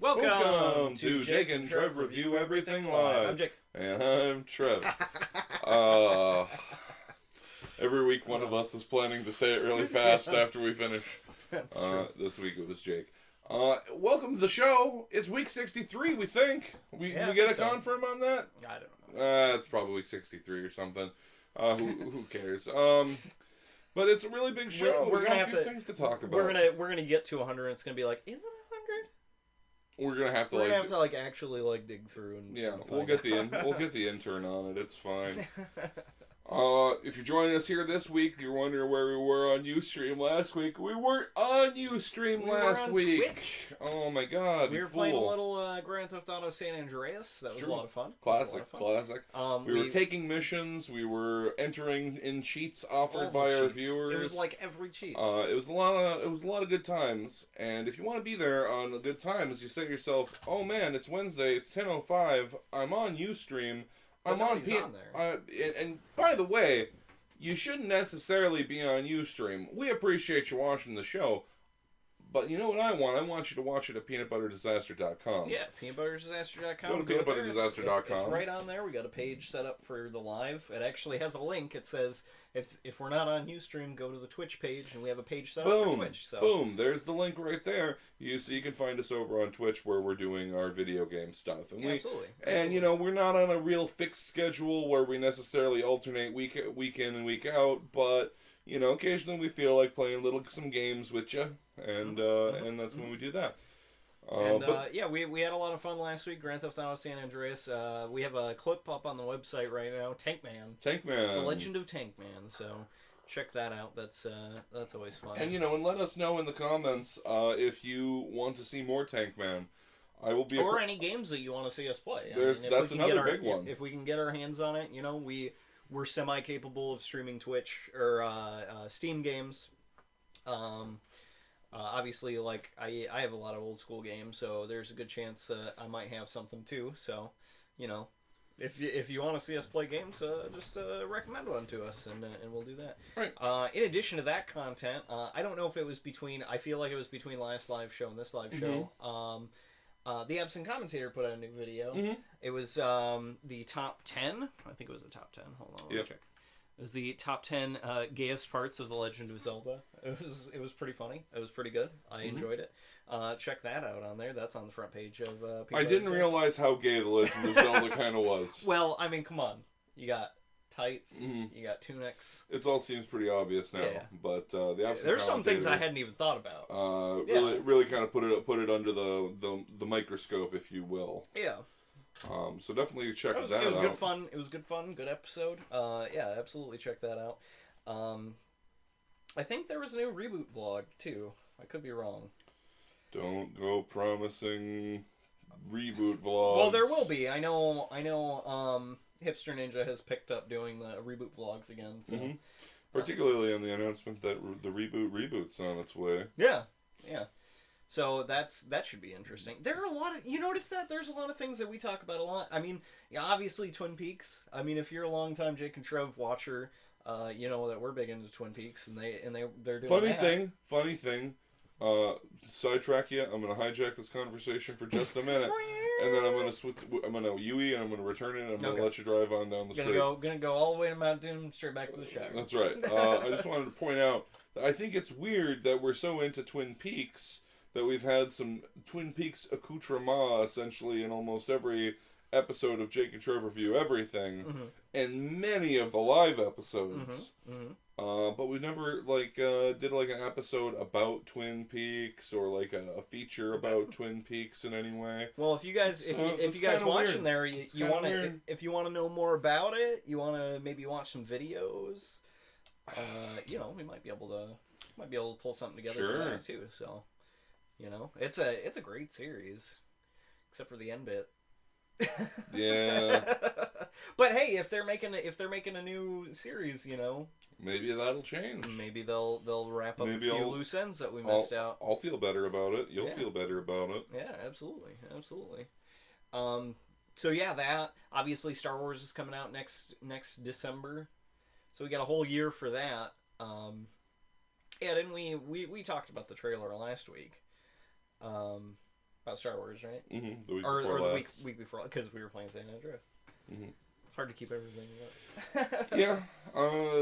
Welcome to Jake and Trev Review Everything Live. I'm Jake. And I'm Trev. Every week one of us is planning to say it really fast after we finish. That's true. This week it was Jake. Welcome to the show. It's week 63, we think. We get a confirm on that? I don't know. It's probably week 63 or something. Who cares? But it's a really big show. We're gonna have a few things to talk about. We're gonna get to 100. And it's gonna be like, is it 100? We're gonna have to actually dig through and we'll get the intern on it. It's fine. If you're joining us here this week, you're wondering where we were on Ustream last week. We weren't on Ustream last week. Twitch. Oh my God! We were playing a little Grand Theft Auto San Andreas. That was a lot of fun. Classic. We were taking missions. We were entering in cheats offered by our viewers. It was like every cheat. It was a lot of good times. And if you want to be there on the good times, you say to yourself, "Oh man, it's Wednesday. It's 10:05. I'm on Ustream." I'm on there. And by the way, you shouldn't necessarily be on Ustream. We appreciate you watching the show, but you know what I want? I want you to watch it at peanutbutterdisaster.com. Yeah, peanutbutterdisaster.com. Go to peanutbutterdisaster.com. It's right on there. We got a page set up for the live. It actually has a link. It says, if we're not on Ustream, go to the Twitch page, and we have a page set up for Twitch. So. Boom, there's the link right there. So you can find us over on Twitch where we're doing our video game stuff. And Absolutely. And, we're not on a real fixed schedule where we necessarily alternate week in and week out, but, occasionally we feel like playing some games with you, and that's when we do that. We had a lot of fun last week. Grand Theft Auto San Andreas. We have a clip up on the website right now. Tankman. The Legend of Tankman. So check that out. That's always fun. And and let us know in the comments if you want to see more Tankman. I will be any games that you want to see us play. That's another big one. If we can get our hands on it, we're semi-capable of streaming Twitch or Steam games. Obviously, I have a lot of old school games, so there's a good chance I might have something too. So, if you want to see us play games, just recommend one to us, and we'll do that. Right. In addition to that content, I don't know if it was between. I feel like it was between last live show and this live show. The Absent Commentator put out a new video. Mm-hmm. It was the top 10. I think it was the top 10. Hold on, let me check. It was the top 10 gayest parts of The Legend of Zelda. It was pretty funny. It was pretty good. I enjoyed it. Check that out on there. That's on the front page of I didn't realize how gay The Legend of Zelda kind of was. Well, I mean, come on. You got tights. You got tunics. It all seems pretty obvious now. Yeah. But the Absent There's some things I hadn't even thought about. Really kind of put it under the microscope, if you will. Yeah. So definitely check that out. It was good fun. It was good fun. Good episode. Yeah, absolutely check that out. I think there was a new reboot vlog too. I could be wrong. Don't go promising reboot vlogs. Well, there will be. I know. Hipster Ninja has picked up doing the reboot vlogs again. So. Particularly on the announcement that the reboot's on its way. Yeah. So that should be interesting. There are a lot of, you notice that there's a lot of things that we talk about a lot. I mean, obviously Twin Peaks. I mean, if you're a longtime Jake and Trev watcher, you know that we're big into Twin Peaks, and they're doing Funny thing. Sidetrack you. I'm gonna hijack this conversation for just a minute, and then I'm gonna switch. I'm gonna UE, and I'm gonna return it, and I'm gonna let you drive on down the street. Gonna go all the way to Mount Doom, straight back to the shower. That's right. I just wanted to point out that I think it's weird that we're so into Twin Peaks that we've had some Twin Peaks accoutrement essentially in almost every episode of Jake and Trev Review Everything, and many of the live episodes. But we never did an episode about Twin Peaks or a feature about Twin Peaks in any way. Well, if you guys watching there, if you want to know more about it, you want to maybe watch some videos. We might be able to pull something together for that too. So. It's a great series, except for the end bit. Yeah. But hey, if they're making a new series, maybe that'll change. Maybe they'll wrap up a few loose ends that we missed out. I'll feel better about it. You'll feel better about it. Yeah, absolutely. So yeah, that obviously Star Wars is coming out next December, so we got a whole year for that. Yeah, didn't we talked about the trailer last week. About Star Wars, right? Mm-hmm. The week or before the last. week before, because we were playing San Andreas. Mm-hmm. It's hard to keep everything up. Yeah,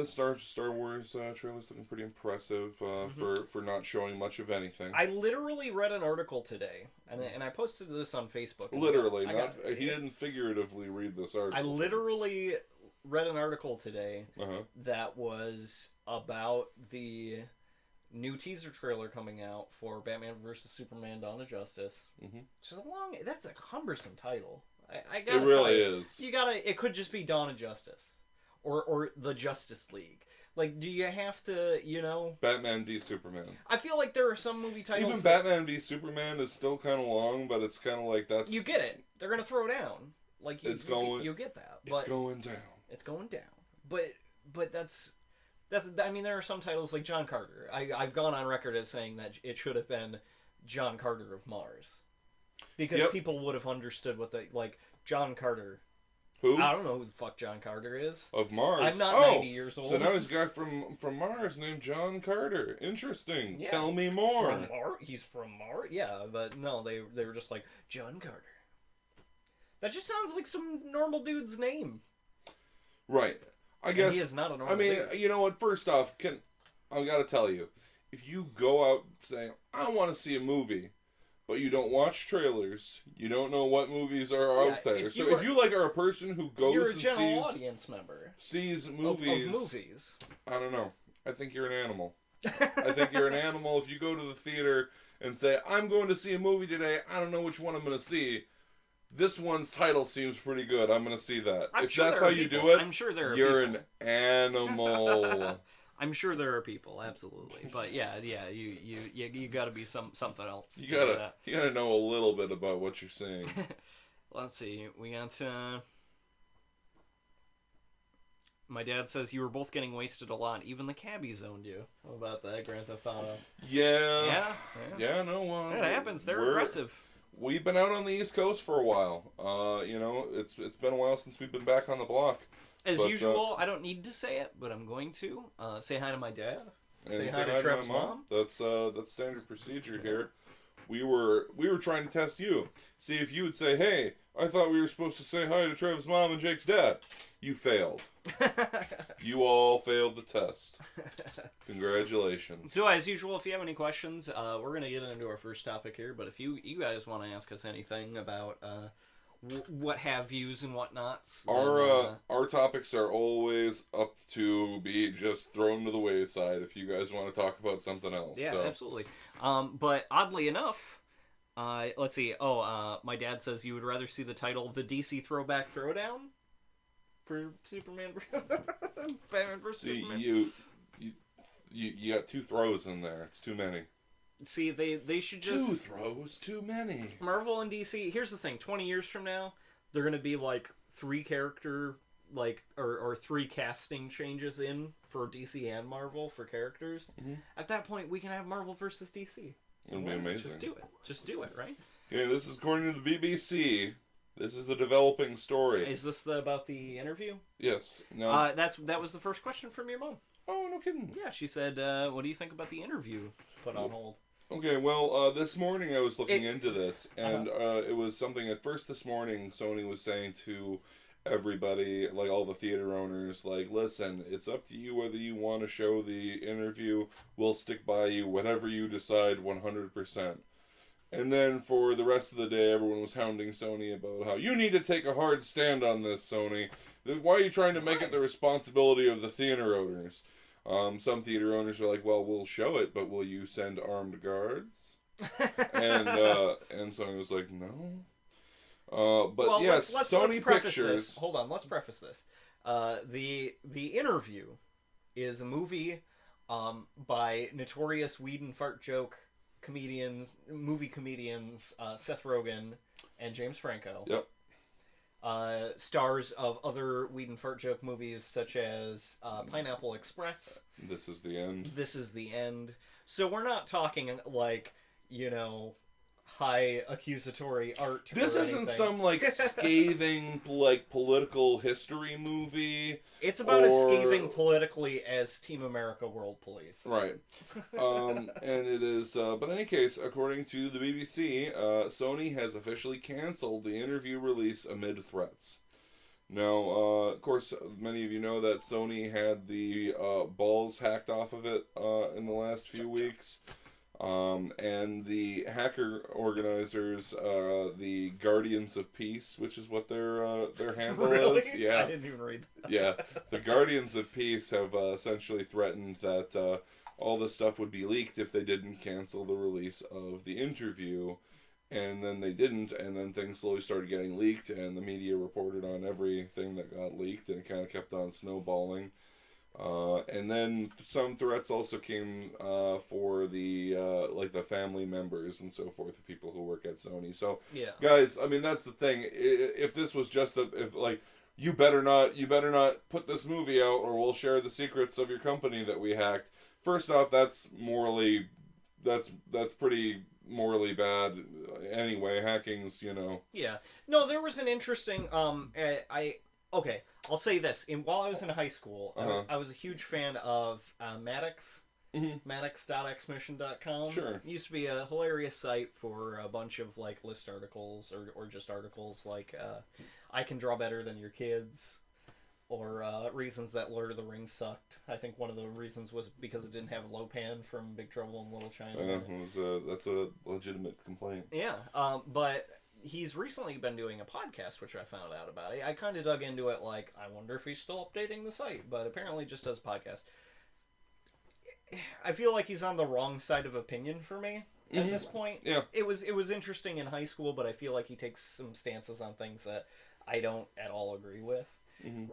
Star Wars trailer's looking pretty impressive for not showing much of anything. I literally read an article today, and I posted this on Facebook. Literally, he didn't figuratively read this article. I literally read an article today that was about the new teaser trailer coming out for Batman vs Superman: Dawn of Justice. Mm-hmm. Which is that's a cumbersome title. I gotta it really tell you, is. It could just be Dawn of Justice, or the Justice League. Like, do you have to, Batman v Superman. I feel like there are some movie titles. Even Batman v Superman is still kind of long, but it's kind of like that's. You get it. They're gonna throw down. Like you get that. But it's going down. It's going down. But that's. I mean, there are some titles like John Carter. I've gone on record as saying that it should have been John Carter of Mars, because people would have understood what John Carter. Who? I don't know who the fuck John Carter is. Of Mars. I'm not 90 years old. So now he's a guy from Mars named John Carter. Interesting. Yeah. Tell me more. He's from Mars? Yeah, but no, they were just like, John Carter. That just sounds like some normal dude's name. Right. I guess. He is not a normal dude. You know what? First off, I gotta tell you, if you go out saying, I want to see a movie, but you don't watch trailers, you don't know what movies are out there. If you are a person who goes you're a and general audience member. Sees movies. Of movies. I don't know. I think you're an animal. I think you're an animal if you go to the theater and say, I'm going to see a movie today, I don't know which one I'm going to see. This one's title seems pretty good. I'm going to see that. If that's how you do it, I'm sure there are you're an animal. I'm sure there are people, absolutely. But yeah, you got to be something else. You gotta know a little bit about what you're saying. Let's see. We got. My dad says you were both getting wasted a lot. Even the cabbies owned you. How about that, Grand Theft Auto? Yeah. No. That happens. They're aggressive. We've been out on the East Coast for a while. It's been a while since we've been back on the block. As usual, I don't need to say it, but I'm going to say hi to my dad. And say hi to Trev's mom. That's standard procedure here. We were trying to test you, see if you would say, "Hey, I thought we were supposed to say hi to Trev's mom and Jake's dad." You failed. You all failed the test. Congratulations. So, as usual, if you have any questions, we're gonna get into our first topic here. But if you guys want to ask us anything about what have views and whatnots, our topics are always up to be just thrown to the wayside if you guys want to talk about something else. Yeah, absolutely. But oddly enough, let's see. My dad says you would rather see the title "The DC Throwback Throwdown" for Superman. Batman vs Superman. You got two throws in there. It's too many. See, they should just... 2 throws, too many. Marvel and DC, here's the thing. 20 years from now, they're going to be, 3 character, or 3 casting changes in for DC and Marvel for characters. Mm-hmm. At that point, we can have Marvel versus DC. It'll be amazing. Just do it, right? Yeah, this is according to the BBC. This is the developing story. Is this about the interview? Yes. No. That was the first question from your mom. Oh, no kidding. Yeah, she said, what do you think about the interview put on hold? Okay, well, this morning I was looking into this, and it was something at first this morning Sony was saying to everybody, all the theater owners, listen, it's up to you whether you want to show the interview. We'll stick by you, whatever you decide, 100%. And then for the rest of the day, everyone was hounding Sony about how, you need to take a hard stand on this, Sony. Why are you trying to make it the responsibility of the theater owners? Some theater owners are like, well, we'll show it, but will you send armed guards? and Sony was like, no. Sony Pictures. Hold on, let's preface this. The interview is a movie by notorious weed and fart joke movie comedians Seth Rogen and James Franco. Yep. Stars of other weed and fart joke movies such as Pineapple Express. This is the End. So we're not talking high accusatory art. This isn't some like scathing like political history movie. It's about as scathing politically as Team America World Police. Right. And it is, but in any case, according to the BBC, Sony has officially canceled the interview release amid threats. Now, of course, many of you know that Sony had the balls hacked off of it in the last few weeks. And the hacker organizers, the Guardians of Peace, which is what their handle is. Yeah, I didn't even read that. Yeah, the Guardians of Peace have essentially threatened that all this stuff would be leaked if they didn't cancel the release of the interview. And then they didn't, and then things slowly started getting leaked, and the media reported on everything that got leaked, and it kind of kept on snowballing. And then some threats also came for the like the family members and so forth, the people who work at Sony. So, yeah, guys, I mean that's the thing. If this was just if like you better not put this movie out, or we'll share the secrets of your company that we hacked. First off, that's pretty morally bad anyway. Hacking's, yeah, no, there was an interesting okay, I'll say this. While I was in high school, I was a huge fan of Maddox, Maddox.xmission.com. Sure. It used to be a hilarious site for a bunch of like list articles or just articles like I can draw better than your kids, or reasons that Lord of the Rings sucked. I think one of the reasons was because it didn't have Lopan from Big Trouble in Little China. That's a legitimate complaint. Yeah, but he's recently been doing a podcast, which I found out about. I kind of dug into it, like, I wonder if he's still updating the site, but apparently just does a podcast. I feel like he's on the wrong side of opinion for me at this point. Yeah. It was interesting in high school, but I feel like he takes some stances on things that I don't at all agree with.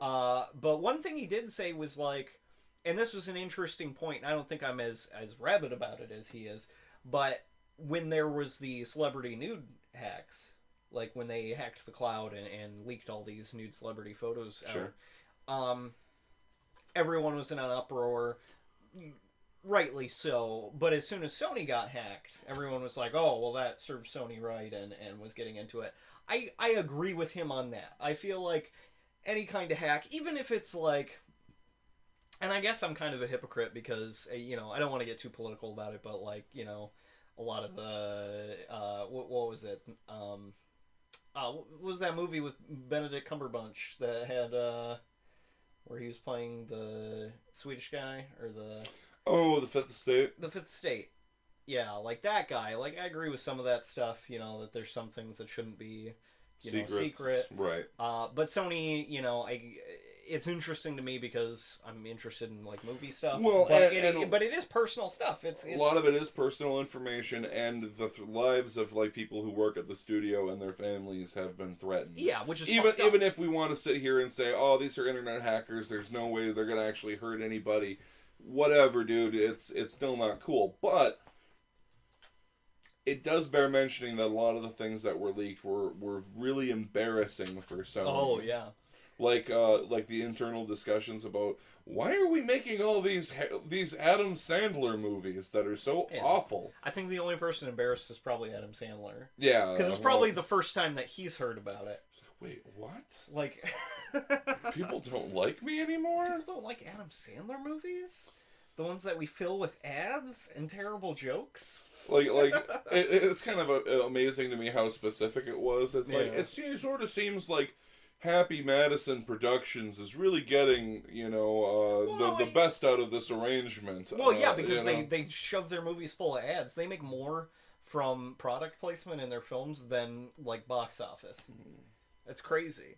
But one thing he did say was like, and this was an interesting point, and I don't think I'm as rabid about it as he is, but when there was the celebrity nude hacks, like when they hacked the cloud and leaked all these nude celebrity photos out, everyone was in an uproar, rightly so, but as soon as Sony got hacked, everyone was like, oh, well, that serves Sony right, and was getting into it. I agree with him on that. I feel like any kind of hack, even if it's like, and I guess I'm kind of a hypocrite because, I don't want to get too political about it, but like, a lot of the, what was it? What was that movie with Benedict Cumberbatch that had, where he was playing the Swedish guy, or the... Oh, The Fifth Estate? The Fifth Estate. Yeah, like that guy. Like, I agree with some of that stuff, that there's some things that shouldn't be, secret. Right. But Sony, it's interesting to me because I'm interested in like movie stuff. Well, but it is personal stuff. It's a lot of it is personal information, and the lives of like people who work at the studio and their families have been threatened. Yeah, which is even if we want to sit here and say, oh, these are internet hackers, there's no way they're gonna actually hurt anybody. Whatever, dude. It's still not cool, but it does bear mentioning that a lot of the things that were leaked were really embarrassing for Sony. Oh yeah. Like the internal discussions about why are we making all these Adam Sandler movies that are so awful. I think the only person embarrassed is probably Adam Sandler. Yeah, because it's probably the first time that he's heard about it. Wait, what? Like, people don't like me anymore? People don't like Adam Sandler movies? The ones that we fill with ads and terrible jokes? Like it's kind of amazing to me how specific it was. It's like, it sort of seems like Happy Madison Productions is really getting, the best out of this arrangement. Well, yeah, because they shove their movies full of ads. They make more from product placement in their films than, like, box office. It's crazy.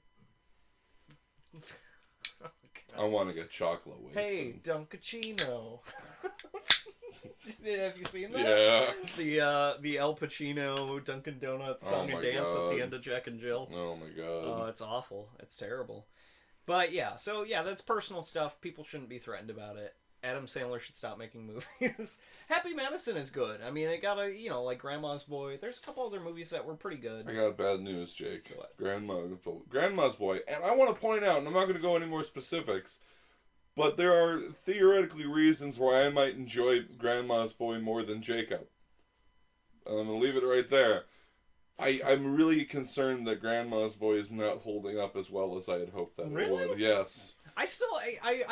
I want to get chocolate wasted. Hey, Dunkachino. Have you seen that? Yeah. The Al Pacino Dunkin' Donuts song and dance at the end of Jack and Jill. Oh my god. Oh, it's awful. It's terrible. But yeah, so yeah, that's personal stuff. People shouldn't be threatened about it. Adam Sandler should stop making movies. Happy Madison is good. I mean, it got like Grandma's Boy. There's a couple other movies that were pretty good. I got bad news, Jake. What? Grandma's Boy. And I want to point out, and I'm not going to go any more specifics, but there are theoretically reasons why I might enjoy Grandma's Boy more than Jacob. I'm gonna leave it right there. I'm really concerned that Grandma's Boy is not holding up as well as I had hoped that it would. Yes. I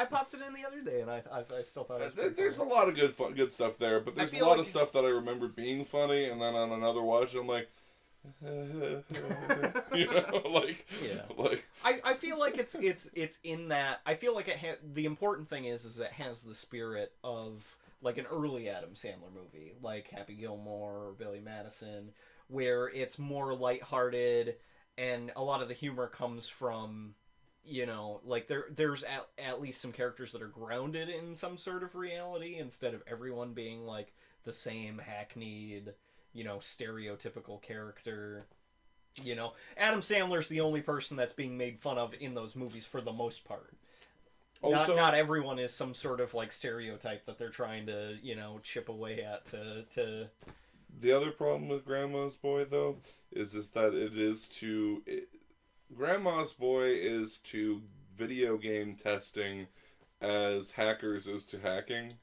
popped it in the other day, and I still thought it was there's funny. A lot of good stuff there, but there's a lot of stuff that I remember being funny, and then on another watch, I'm like, I feel like it's in that. I feel like the important thing is it has the spirit of like an early Adam Sandler movie, like Happy Gilmore or Billy Madison, where it's more lighthearted, and a lot of the humor comes from, like there's at least some characters that are grounded in some sort of reality instead of everyone being like the same hackneyed, stereotypical character. Adam Sandler's the only person that's being made fun of in those movies for the most part. Not everyone is some sort of like stereotype that they're trying to, chip away at to... The other problem with Grandma's Boy, though, is that Grandma's Boy is to video game testing as Hackers is to hacking.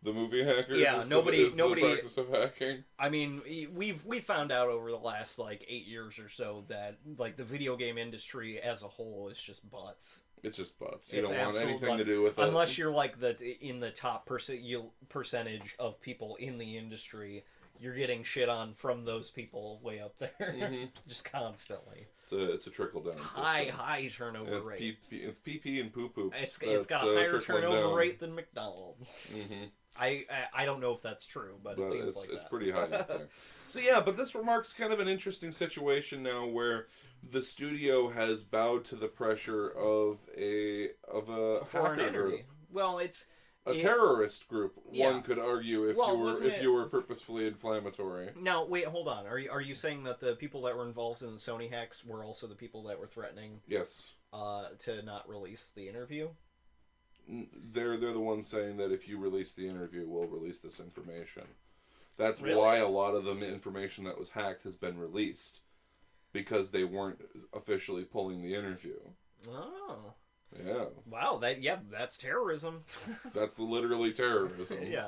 The movie Hackers is nobody the practice of hacking. I mean, we've found out over the last like 8 years or so that like the video game industry as a whole is just butts. It's just butts. You don't want anything to do with it. Unless you're like in the top percentage of people in the industry, you're getting shit on from those people way up there, just constantly. It's a trickle down. High turnover rate. It's PP and poo poo. It's got a higher turnover rate than McDonald's. I don't know if that's true, but it seems like it's pretty high up there. So but this remarks kind of an interesting situation now where the studio has bowed to the pressure of a hacker group. Well, it's a terrorist group. Yeah. One could argue if you were purposefully inflammatory. Now, wait, hold on. Are you saying that the people that were involved in the Sony hacks were also the people that were threatening? Yes. To not release the interview? They're the ones saying that if you release the interview, we'll release this information. That's why a lot of the information that was hacked has been released. Because they weren't officially pulling the interview. Oh. Yeah. Wow, that's terrorism. That's literally terrorism. Yeah,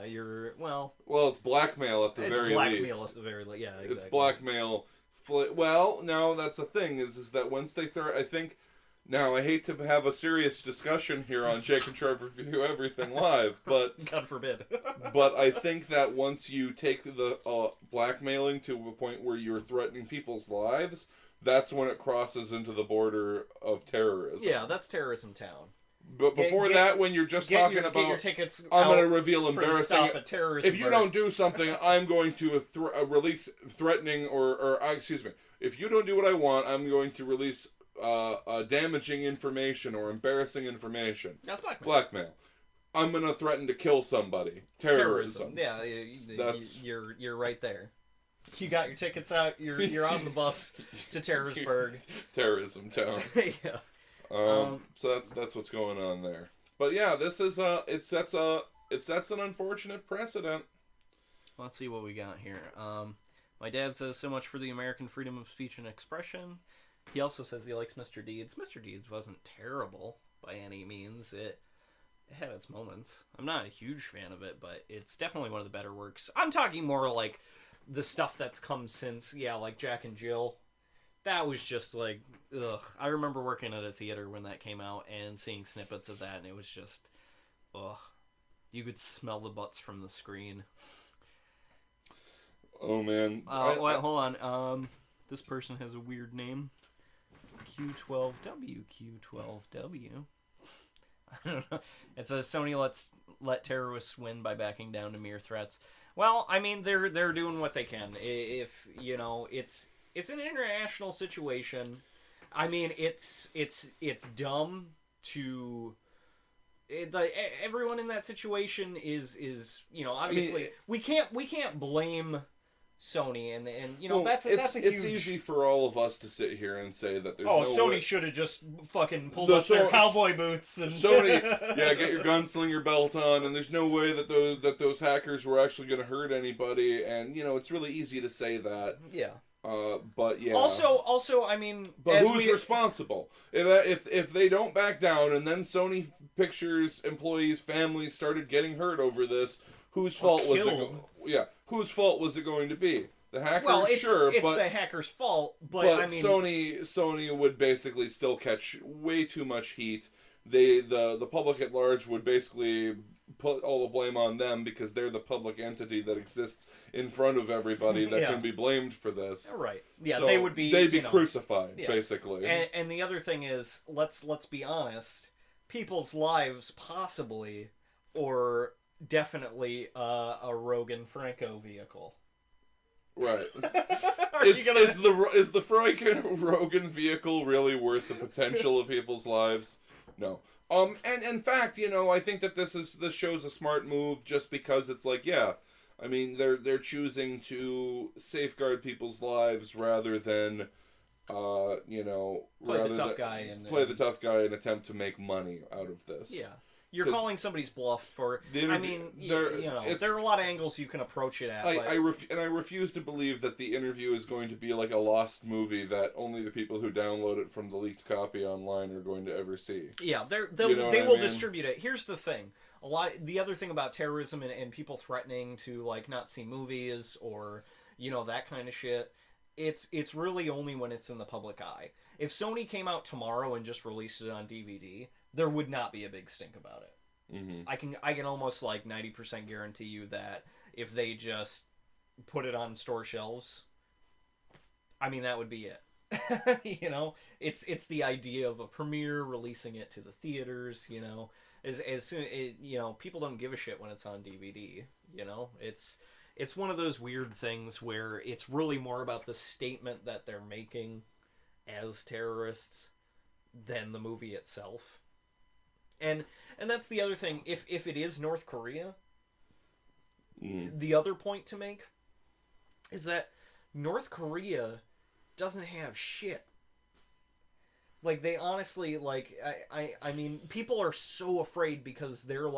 Well, it's blackmail at the very least. It's blackmail at the very least, yeah, exactly. It's blackmail. Well, no, that's the thing, is that once they I think... Now, I hate to have a serious discussion here on J&TRE Review Everything Live, but... God forbid. But I think that once you take the blackmailing to a point where you're threatening people's lives, that's when it crosses into the border of terrorism. Yeah, that's terrorism town. But before that, when you're just talking about... Get your tickets I'm going to reveal embarrassing... Stop a terrorism if you don't do something, I'm going to release threatening or excuse me. If you don't do what I want, I'm going to release... damaging information or embarrassing information. That's blackmail. I'm gonna threaten to kill somebody. Terrorism. Yeah, you're right there. You got your tickets out. You're on the bus to Terrorisburg. Terrorism town. Yeah. So that's what's going on there. But yeah, this is it sets an unfortunate precedent. Let's see what we got here. My dad says so much for the American freedom of speech and expression. He also says he likes Mr. Deeds. Mr. Deeds wasn't terrible by any means. It had its moments. I'm not a huge fan of it, but it's definitely one of the better works. I'm talking more like the stuff that's come since, like Jack and Jill. That was just like, ugh. I remember working at a theater when that came out and seeing snippets of that, and it was just, ugh. You could smell the butts from the screen. Oh, man. Wait, hold on. This person has a weird name. Q12W. I don't know. It says Sony let terrorists win by backing down to mere threats. Well, I mean, they're doing what they can. If it's an international situation. I mean, it's dumb to. Everyone in that situation is obviously we can't blame Sony and that's a huge... It's easy for all of us to sit here and say that there's no Sony way... should have just fucking pulled up their cowboy boots and Sony get your gunslinger belt on, and there's no way that those hackers were actually going to hurt anybody, and it's really easy to say that. Yeah. But yeah. Also, I mean, but who's responsible if they don't back down, and then Sony Pictures employees' families started getting hurt over this? Whose fault was it? Whose fault was it going to be? The hackers, well, it's but the hacker's fault, but I mean, Sony would basically still catch way too much heat. The public at large would basically put all the blame on them because they're the public entity that exists in front of everybody that can be blamed for this. Right. Yeah, so they'd be crucified, basically. And the other thing is, let's be honest, people's lives possibly, or definitely a Rogan Franco vehicle. Right. Is the Franco Rogan vehicle really worth the potential of people's lives? No. And in fact, I think that this shows a smart move just because it's like, I mean, they're choosing to safeguard people's lives rather than, play the tough guy and attempt to make money out of this. Yeah. You're calling somebody's bluff for. There are a lot of angles you can approach it at. I refuse to believe that the interview is going to be like a lost movie that only the people who download it from the leaked copy online are going to ever see. Yeah, they will distribute it. Here's the thing: the other thing about terrorism and people threatening to not see movies or that kind of shit. It's really only when it's in the public eye. If Sony came out tomorrow and just released it on DVD, there would not be a big stink about it. Mm-hmm. I can almost 90% guarantee you that if they just put it on store shelves, I mean that would be it. It's the idea of a premiere, releasing it to the theaters. As soon people don't give a shit when it's on DVD. It's one of those weird things where it's really more about the statement that they're making as terrorists than the movie itself. And that's the other thing. If it is North Korea, the other point to make is that North Korea doesn't have shit. They honestly, I mean, people are so afraid because they're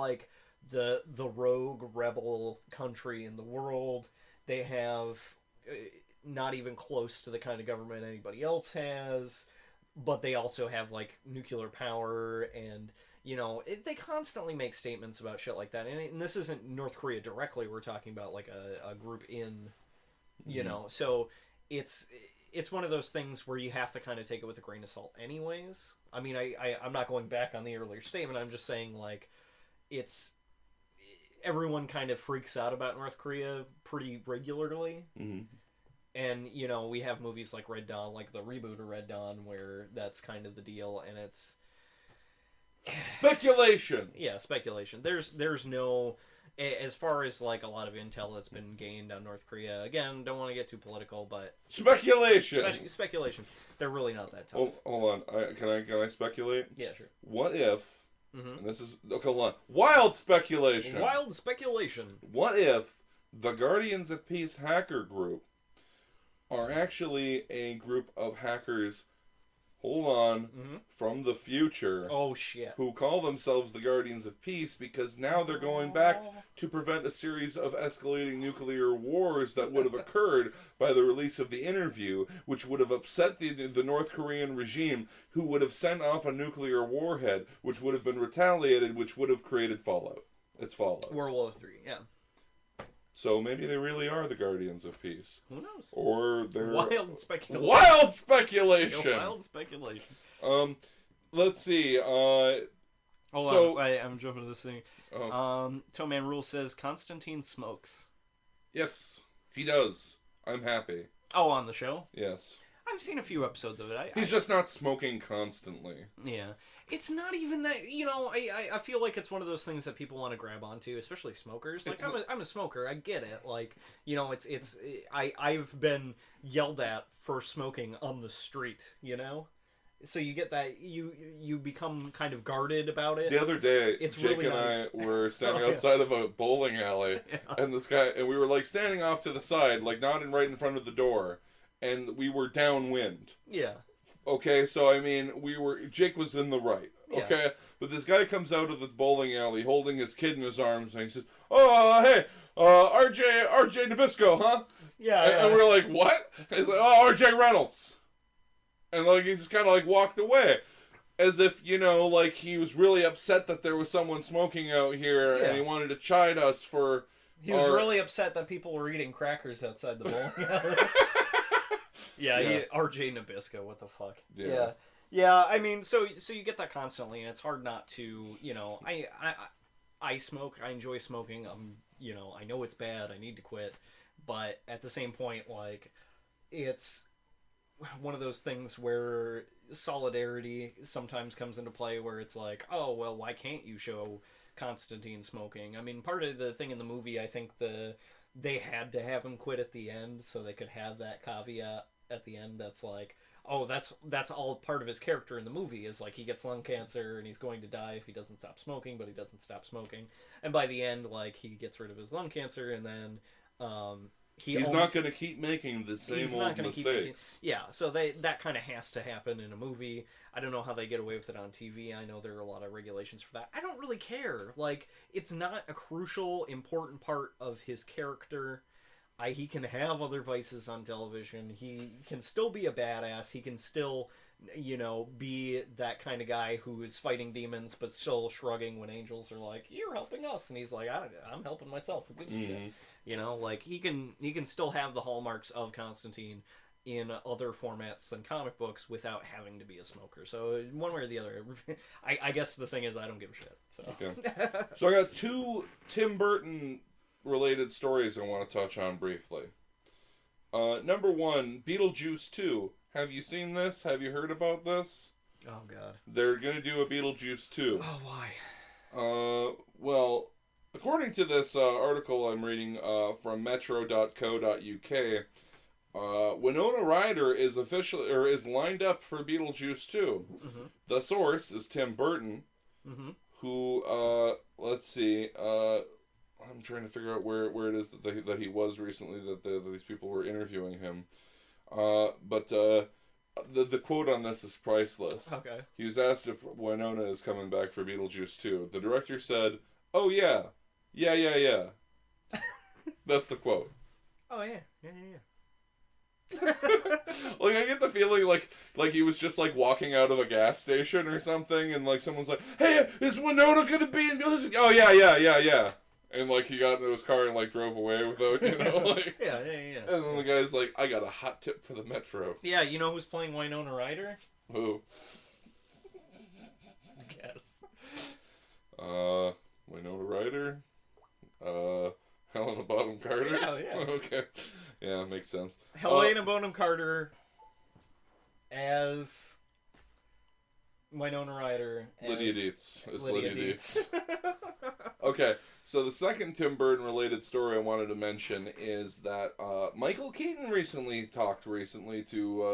the rogue rebel country in the world. They have not even close to the kind of government anybody else has, but they also have nuclear power, and they constantly make statements about shit like that. And this isn't North Korea directly. We're talking about a group in, so it's one of those things where you have to kind of take it with a grain of salt anyways. I mean, I'm not going back on the earlier statement. I'm just saying it's everyone kind of freaks out about North Korea pretty regularly. Mm-hmm. And, we have movies like Red Dawn, like the reboot of Red Dawn, where that's kind of the deal, and it's... Speculation! Yeah, speculation. There's no... As far as, a lot of intel that's been gained on North Korea, again, don't want to get too political, but... Speculation! Speculation. They're really not that tough. Hold on. Can I speculate? Yeah, sure. What if... Mm-hmm. And this is... Okay, hold on. Wild speculation! Wild speculation! What if the Guardians of Peace hacker group are actually a group of hackers, from the future. Oh, shit. Who call themselves the Guardians of Peace because now they're going back to prevent a series of escalating nuclear wars that would have occurred by the release of the interview, which would have upset the North Korean regime, who would have sent off a nuclear warhead, which would have been retaliated, which would have created fallout. It's fallout. World War III, yeah. So maybe they really are the Guardians of Peace. Who knows? Or they're... Wild speculation. Wild speculation! Yeah, wild speculation. Let's see. Hold on. Wait, I'm jumping to this thing. Oh. Toeman Rule says Constantine smokes. Yes, he does. I'm happy. Oh, on the show? Yes. I've seen a few episodes of it. He's just not smoking constantly. Yeah. It's not even that, I feel like it's one of those things that people want to grab onto, especially smokers. I'm a smoker, I get it. I've been yelled at for smoking on the street, So you get that, you become kind of guarded about it. The other day, Jake and I were standing outside of a bowling alley, and this guy, and we were standing off to the side, not right in front of the door, and we were downwind. Yeah. Okay, so I mean, Jake was in the right, okay? Yeah. But this guy comes out of the bowling alley holding his kid in his arms, and he says, "Oh, hey, RJ Nabisco, huh?" Yeah. And we're like, "What?" And he's like, "Oh, RJ Reynolds." And he just kind of walked away. As if, he was really upset that there was someone smoking out here, and he wanted to chide us for He was really upset that people were eating crackers outside the bowling alley. Yeah. RJ Nabisco, what the fuck? Yeah. Yeah, I mean, so you get that constantly, and it's hard not to, I smoke, I enjoy smoking, I know it's bad, I need to quit, but at the same point, like, it's one of those things where solidarity sometimes comes into play, where it's like, oh, well, why can't you show Constantine smoking? I mean, part of the thing in the movie, I think they had to have him quit at the end, so they could have that caveat at the end that's like, oh, that's all part of his character in the movie, is like he gets lung cancer and he's going to die if he doesn't stop smoking, but he doesn't stop smoking, and by the end, like, he gets rid of his lung cancer, and then he's not going to keep making the same old mistakes. So that kind of has to happen in a movie. I don't know how they get away with it on TV. I know there are a lot of regulations for that. I don't really care. Like, it's not a crucial, important part of his character. He can have other vices on television. He can still be a badass. He can still, be that kind of guy who is fighting demons but still shrugging when angels are like, "You're helping us," and he's like, "I'm helping myself. Who gives a shit?" Like, he can still have the hallmarks of Constantine in other formats than comic books without having to be a smoker. So one way or the other, I guess the thing is, I don't give a shit. So okay. So I got two Tim Burton related stories I want to touch on briefly. Number one, Beetlejuice 2. Have you seen this? Have you heard about this? Oh, God. They're going to do a Beetlejuice 2. Oh, why? Well, according to this article I'm reading from metro.co.uk, Winona Ryder is is lined up for Beetlejuice 2. Mm-hmm. The source is Tim Burton, who, let's see, I'm trying to figure out where it is that he was recently that these people were interviewing him. But the quote on this is priceless. Okay. He was asked if Winona is coming back for Beetlejuice 2. The director said, "Oh yeah. Yeah. That's the quote. Oh yeah. Like, I get the feeling like he was just like walking out of a gas station or something, and like someone's like, "Hey, is Winona gonna be in Beetlejuice?" "Oh yeah. And, like, he got into his car and, like, drove away without, like... Yeah. And then the guy's like, "I got a hot tip for the Metro." Yeah, you know who's playing Winona Ryder? Who? Guess. Winona Ryder? Helena Bonham Carter? Yeah. Okay. Yeah, makes sense. Helena Bonham Carter as... Winona Ryder as... Lydia Dietz. Okay, so the second Tim Burton related story I wanted to mention is that Michael Keaton recently talked to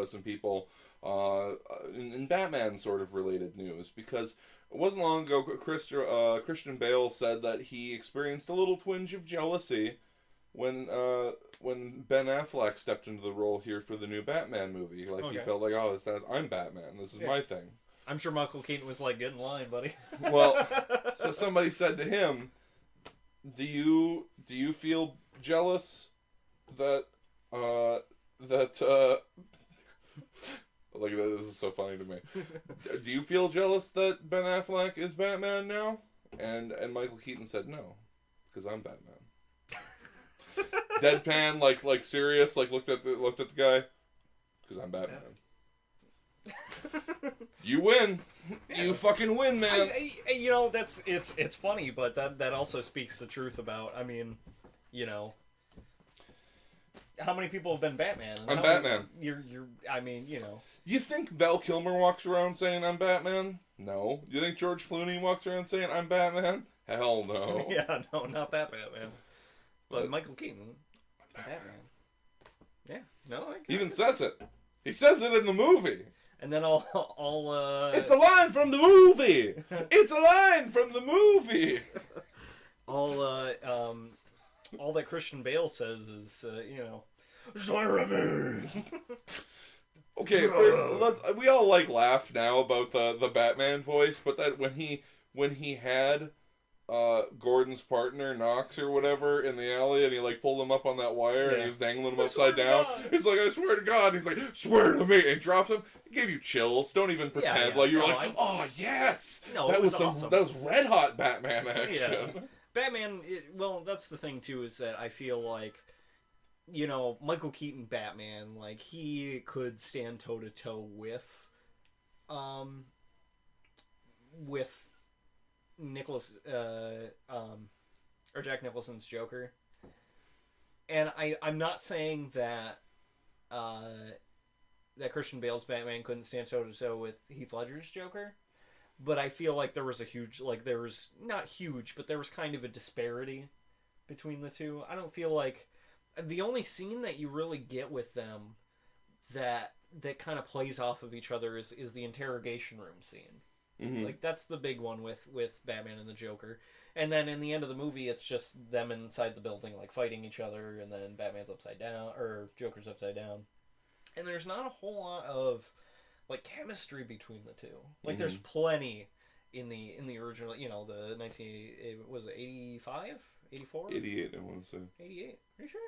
some people in Batman sort of related news, because it wasn't long ago Christian Bale said that he experienced a little twinge of jealousy when Ben Affleck stepped into the role here for the new Batman movie. Like, okay. He felt like, "Oh, I'm Batman. This is my thing." I'm sure Michael Keaton was like, "Get in line, buddy." Well, so somebody said to him, Do you feel jealous that like, this is so funny to me. Do you feel jealous that Ben Affleck is Batman now? And Michael Keaton said, "No, because I'm Batman." Deadpan, like serious, like looked at the guy, "Because I'm Batman." You win. Yeah. You fucking win, man. It's funny, but that also speaks the truth about, I mean, how many people have been Batman? I'm Batman. You think Val Kilmer walks around saying I'm Batman? No. You think George Clooney walks around saying I'm Batman? Hell no. Yeah, no, not that Batman. But Michael Keaton, Batman. Yeah, no, he even says it. He says it in the movie. And then all It's a line from the movie! It's a line from the movie! all that Christian Bale says is, "Swear at me!" Okay, we all laugh now about the Batman voice, but that when he had Gordon's partner, Knox or whatever, in the alley, and he pulled him up on that wire, and he was dangling him upside down. He's like, "I swear to God." He's like, "Swear to me," and he drops him. It gave you chills. Don't even pretend. Like, you're "Oh yes, no, that was awesome. That was red hot Batman action." Yeah. Batman, well, that's the thing, too, is that I feel like, Michael Keaton Batman, like, he could stand toe-to-toe with Nicholas, or Jack Nicholson's Joker. And I'm not saying that, that Christian Bale's Batman couldn't stand toe-to-toe with Heath Ledger's Joker. But I feel like there was not huge, but there was kind of a disparity between the two. I don't feel like the only scene that you really get with them that kind of plays off of each other is the interrogation room scene. Mm-hmm. Like, that's the big one with Batman and the Joker. And then in the end of the movie, it's just them inside the building, like, fighting each other, and then Batman's upside down, or Joker's upside down. And there's not a whole lot of, like, chemistry between the two. Like, mm-hmm. There's plenty in the original, the 1980, was it 85? 84? 88, I want to say. 88? Are you sure?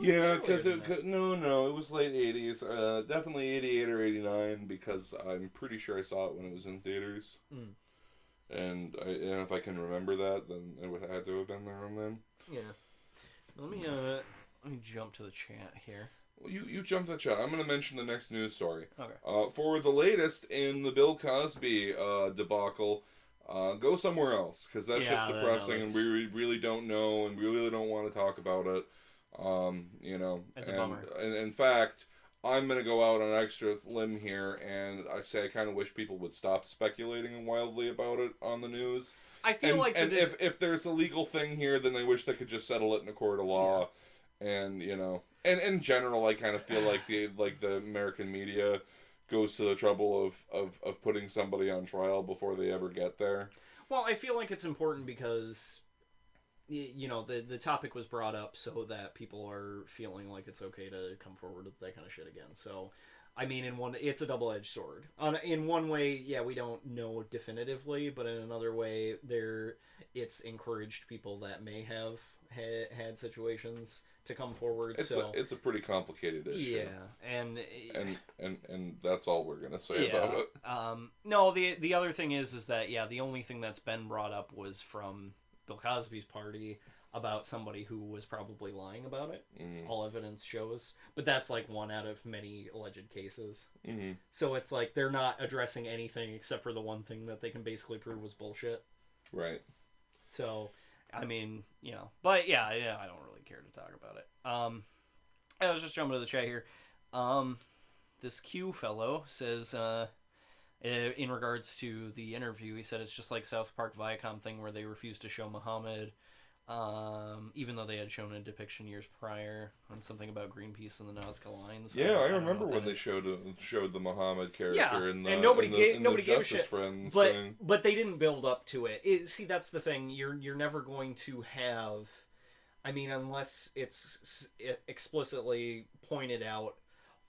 Yeah, because no, it was late 80s. Definitely 88 or 89, because I'm pretty sure I saw it when it was in theaters. Mm. And if I can remember that, then it would have to have been around then. Yeah. Let me jump to the chat here. Well, you jump to the chat. I'm going to mention the next news story. Okay. For the latest in the Bill Cosby debacle, go somewhere else, because that shit's depressing, and we really don't know, and we really don't want to talk about it. It's a bummer. And in fact, I'm going to go out on an extra limb here, and I say I kind of wish people would stop speculating wildly about it on the news. I feel if there's a legal thing here, then they wish they could just settle it in a court of law. Yeah. And, and in general, I kind of feel like the American media goes to the trouble of putting somebody on trial before they ever get there. Well, I feel like it's important because, the topic was brought up so that people are feeling like it's okay to come forward with that kind of shit again. So, I mean, it's a double-edged sword. In one way, yeah, we don't know definitively, but in another way, it's encouraged people that may have had situations to come forward. It's a pretty complicated issue. Yeah, and that's all we're gonna say about it. No, the other thing is that the only thing that's been brought up was from Bill Cosby's party about somebody who was probably lying about it. Mm-hmm. All evidence shows, but that's like one out of many alleged cases. Mm-hmm. So it's like they're not addressing anything except for the one thing that they can basically prove was bullshit. Right. So, I mean, but yeah, I don't really care to talk about it. I was just jumping to the chat here. This Q fellow says, in regards to the interview, he said it's just like South Park Viacom thing where they refused to show Muhammad, even though they had shown a depiction years prior on something about Greenpeace and the Nazca lines. Yeah, I remember when they showed the Muhammad character and nobody gave a shit. Friends but they didn't build up to it. See, that's the thing. You're never going to have, I mean, unless it's explicitly pointed out.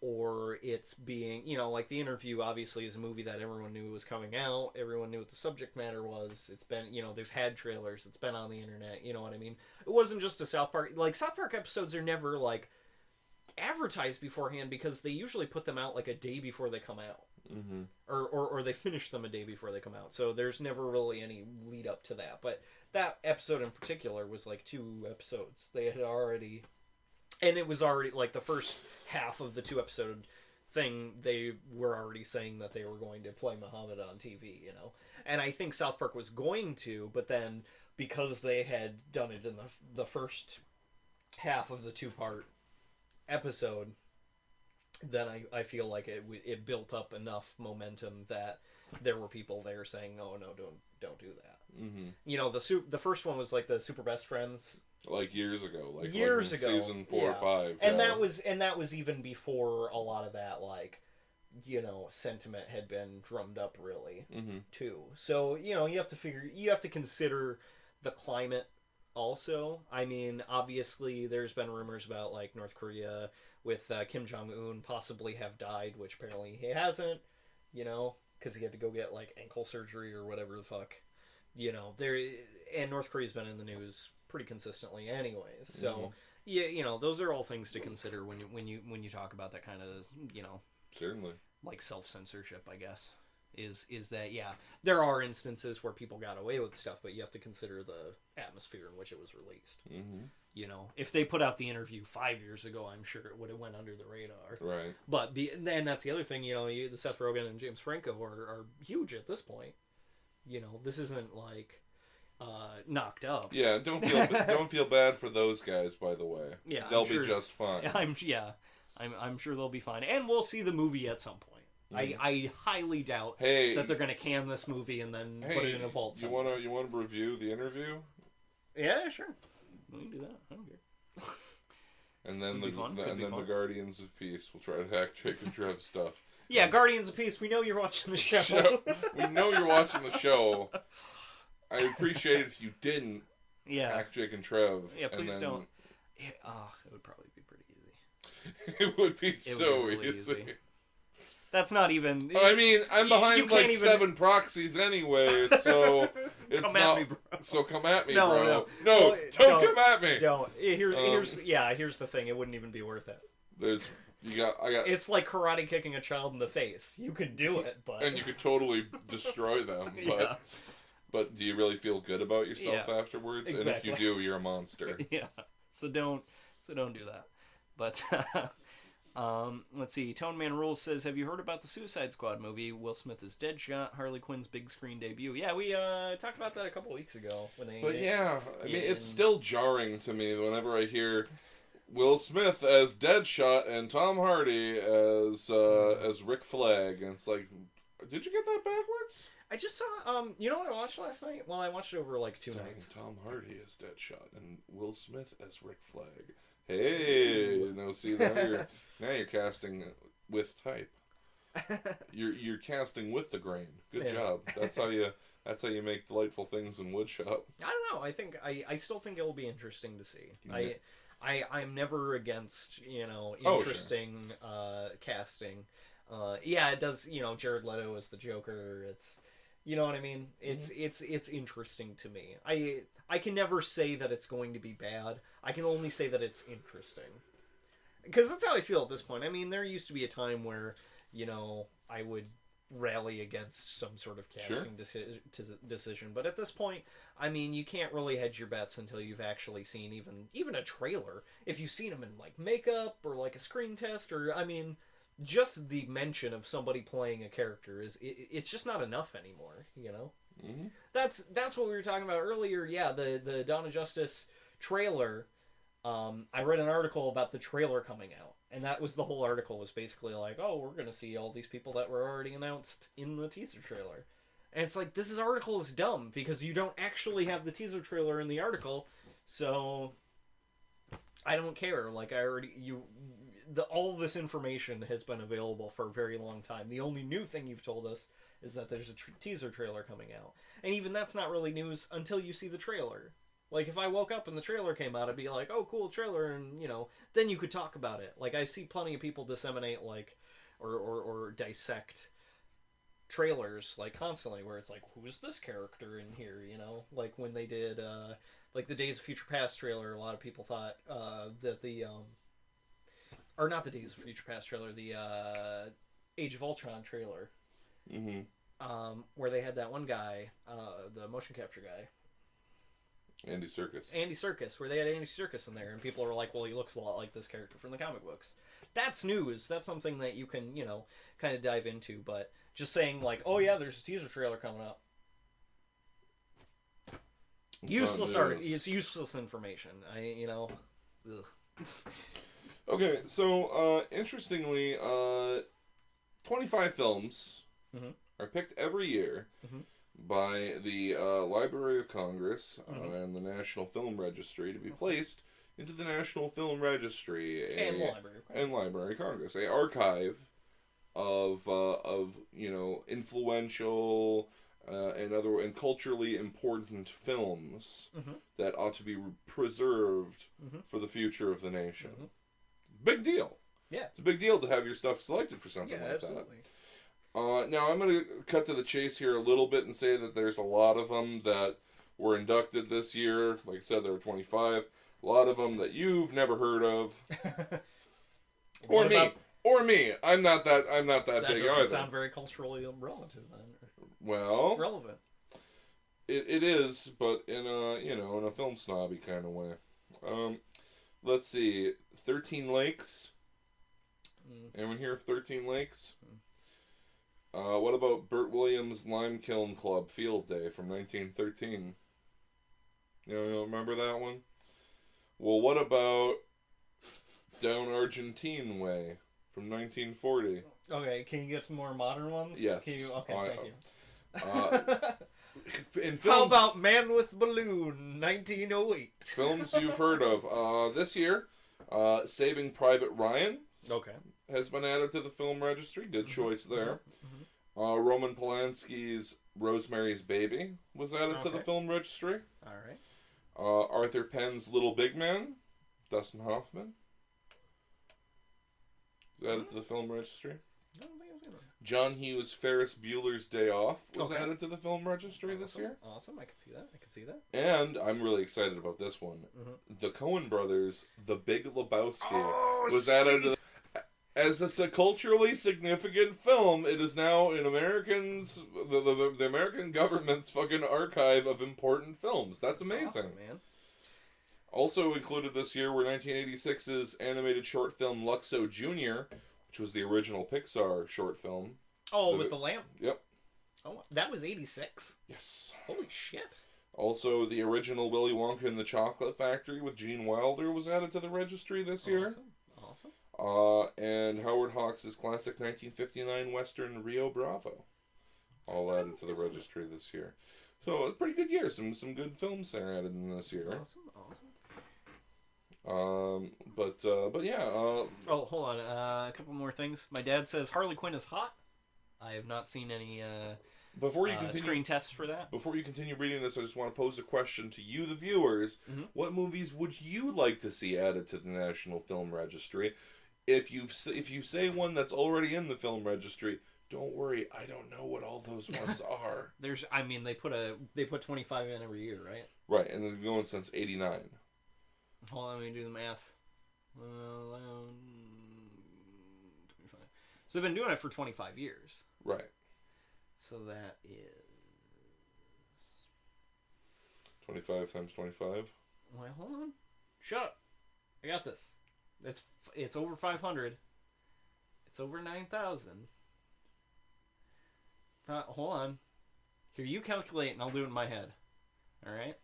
Or it's being, like the interview obviously is a movie that everyone knew was coming out. Everyone knew what the subject matter was. It's been, they've had trailers. It's been on the internet. You know what I mean? It wasn't just a South Park. Like, South Park episodes are never, like, advertised beforehand because they usually put them out, like, a day before they come out. Mm-hmm. Or they finish them a day before they come out. So there's never really any lead up to that. But that episode in particular was, like, 2 episodes. They had already... And it was already, like, the first half of the 2-episode thing, they were already saying that they were going to play Muhammad on TV, And I think South Park was going to, but then, because they had done it in the first half of the 2-part episode, then I feel like it built up enough momentum that there were people there saying, no, don't do that. Mm-hmm. The first one was, like, the Super Best Friends... Like years ago, season 4 or 5, and that was even before a lot of that, like, sentiment had been drummed up really, mm-hmm. too. So you have to consider the climate also. I mean, obviously, there's been rumors about like North Korea with Kim Jong-un possibly have died, which apparently he hasn't. Because he had to go get like ankle surgery or whatever the fuck. And North Korea's been in the news pretty consistently anyways. So mm-hmm. Those are all things to consider when you talk about that kind of certainly like self-censorship, I guess. Is that, yeah, there are instances where people got away with stuff, but you have to consider the atmosphere in which it was released. Mm-hmm. You know, if they put out the interview 5 years ago, I'm sure it would have went under the radar. Right. But and that's the other thing, you know, the Seth Rogen and James Franco are huge at this point. You know, this isn't like knocked up. Yeah, don't feel bad for those guys, by the way. Yeah, they'll be just fine. I'm sure they'll be fine, and we'll see the movie at some point. I highly doubt that they're going to can this movie and then put it in a vault somewhere. You want to review the interview? Yeah, sure. We can do that. I don't care. And then the Guardians of Peace will try to hack Jake and Trev stuff. Yeah, Guardians of Peace. We know you're watching the show. We know you're watching the show. I appreciate it if you didn't hack Jake and Trev. Yeah, please don't. Yeah, it would probably be pretty easy. It would be so really easy. That's not even... I mean, I'm behind like 7 proxies anyway, so it's come not... At me, bro. So come at me, no, bro. No, well, don't come at me. Don't. Here's the thing. It wouldn't even be worth it. I got. It's like karate kicking a child in the face. You could do it, but... And you could totally destroy them, but... But do you really feel good about yourself afterwards? Exactly. And if you do, you're a monster. Yeah. So don't do that. But... let's see. Tone Man Rules says, have you heard about the Suicide Squad movie? Will Smith is Deadshot, Harley Quinn's big screen debut. Yeah, we talked about that a couple weeks ago. I mean, it's still jarring to me whenever I hear Will Smith as Deadshot and Tom Hardy as Rick Flag. And it's like, did you get that backwards? I just saw, you know what I watched last night? Well, I watched it over like 2 nights. Tom Hardy as Deadshot and Will Smith as Rick Flag. Hey, no, see, now you're casting with type. You're casting with the grain. Good job. That's how you make delightful things in woodshop. I don't know. I think I still think it will be interesting to see. I'm never against interesting casting. It does. Jared Leto as the Joker. It's what I mean. It's interesting to me. I can never say that it's going to be bad. I can only say that it's interesting. Because that's how I feel at this point. I mean, there used to be a time where, I would rally against some sort of casting decision. But at this point, I mean, you can't really hedge your bets until you've actually seen even a trailer. If you've seen them in, like, makeup or, like, a screen test or, I mean, just the mention of somebody playing a character it's just not enough anymore, Mm-hmm. That's what we were talking about earlier. Yeah, the Dawn of Justice trailer. I read an article about the trailer coming out, and that was the whole article. Was basically like, oh, we're gonna see all these people that were already announced in the teaser trailer, and it's like this article is dumb because you don't actually have the teaser trailer in the article, so I don't care. Like all this information has been available for a very long time. The only new thing you've told us is that there's a teaser trailer coming out. And even that's not really news until you see the trailer. Like, if I woke up and the trailer came out, I'd be like, oh, cool trailer, and, then you could talk about it. Like, I see plenty of people disseminate, like, or dissect trailers, like, constantly, where it's like, who's this character in here, Like, when they did, like, the Days of Future Past trailer, a lot of people thought that the, or not the Days of Future Past trailer, the Age of Ultron trailer. Mm-hmm. Where they had that one guy, the motion capture guy. Andy Serkis, where they had Andy Serkis in there, and people are like, well, he looks a lot like this character from the comic books. That's news. That's something that you can, kind of dive into, but just saying, like, oh yeah, there's a teaser trailer coming up. It's useless information. Ugh. Okay, so, interestingly, 25 films are picked every year by the Library of Congress and the National Film Registry to be placed into the National Film Registry and Library of Congress, an archive of influential and culturally important films that ought to be preserved for the future of the nation. Big deal. Yeah, it's a big deal to have your stuff selected for something like absolutely. that. Now I'm going to cut to the chase here a little bit and say that there's a lot of them that were inducted this year. Like I said, there were 25. A lot of them that you've never heard of, or me. Or me. I'm not that big either. That doesn't sound very culturally relative then. Well, relevant. It is, but in a film snobby kind of way. Let's see. 13 Lakes. Anyone hear of 13 Lakes? What about Burt Williams' Lime Kiln Club Field Day from 1913? You don't remember that one? Well, what about Down Argentine Way from 1940? Okay, can you get some more modern ones? Yes. Thank you. In films, how about Man with Balloon, 1908? Films you've heard of. This year, Saving Private Ryan has been added to the film registry. Good choice there. Roman Polanski's Rosemary's Baby was added to the film registry. All right. Arthur Penn's Little Big Man, Dustin Hoffman, was added to the film registry. I don't think I've seen that. John Hughes' Ferris Bueller's Day Off was added to the film registry this year. Awesome, I can see that. And I'm really excited about this one. The Coen Brothers, The Big Lebowski, was added to as a culturally significant film. It is now in the American government's fucking archive of important films. That's amazing. Awesome, man. Also included this year were 1986's animated short film Luxo Jr., which was the original Pixar short film. Oh, with the lamp? Yep. Oh, that was 86? Yes. Holy shit. Also, the original Willy Wonka and the Chocolate Factory with Gene Wilder was added to the registry this year. Awesome. And Howard Hawks' classic 1959 Western Rio Bravo. All added to the registry this year. So, it's a pretty good year. Some good films there added in this year. Awesome. But yeah. Oh, hold on. A couple more things. My dad says Harley Quinn is hot. I have not seen any before you continue, screen tests for that. Before you continue reading this, I just want to pose a question to you, the viewers. What movies would you like to see added to the National Film Registry? If you say one that's already in the film registry, don't worry. I don't know what all those ones are. They put 25 in every year, right? Right, and they've been going since '89. Hold on, let me do the math. 25. So they've been doing it for 25 years. Right. So that is 25 times 25. Wait, hold on. Shut up. I got this. It's over 500. It's over 9,000. Hold on. Here, you calculate, and I'll do it in my head. All right.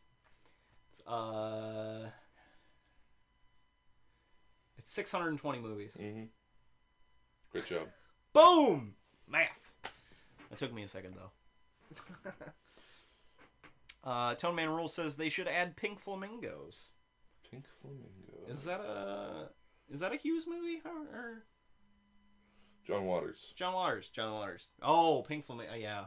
It's 620 movies. Great job. Boom! Math. That took me a second, though. Tone Man Rule says they should add Pink Flamingos. Pink Flamingos. Is that a Hughes movie? Or... John Waters. John Waters. Oh, Pink Flamingo. Yeah.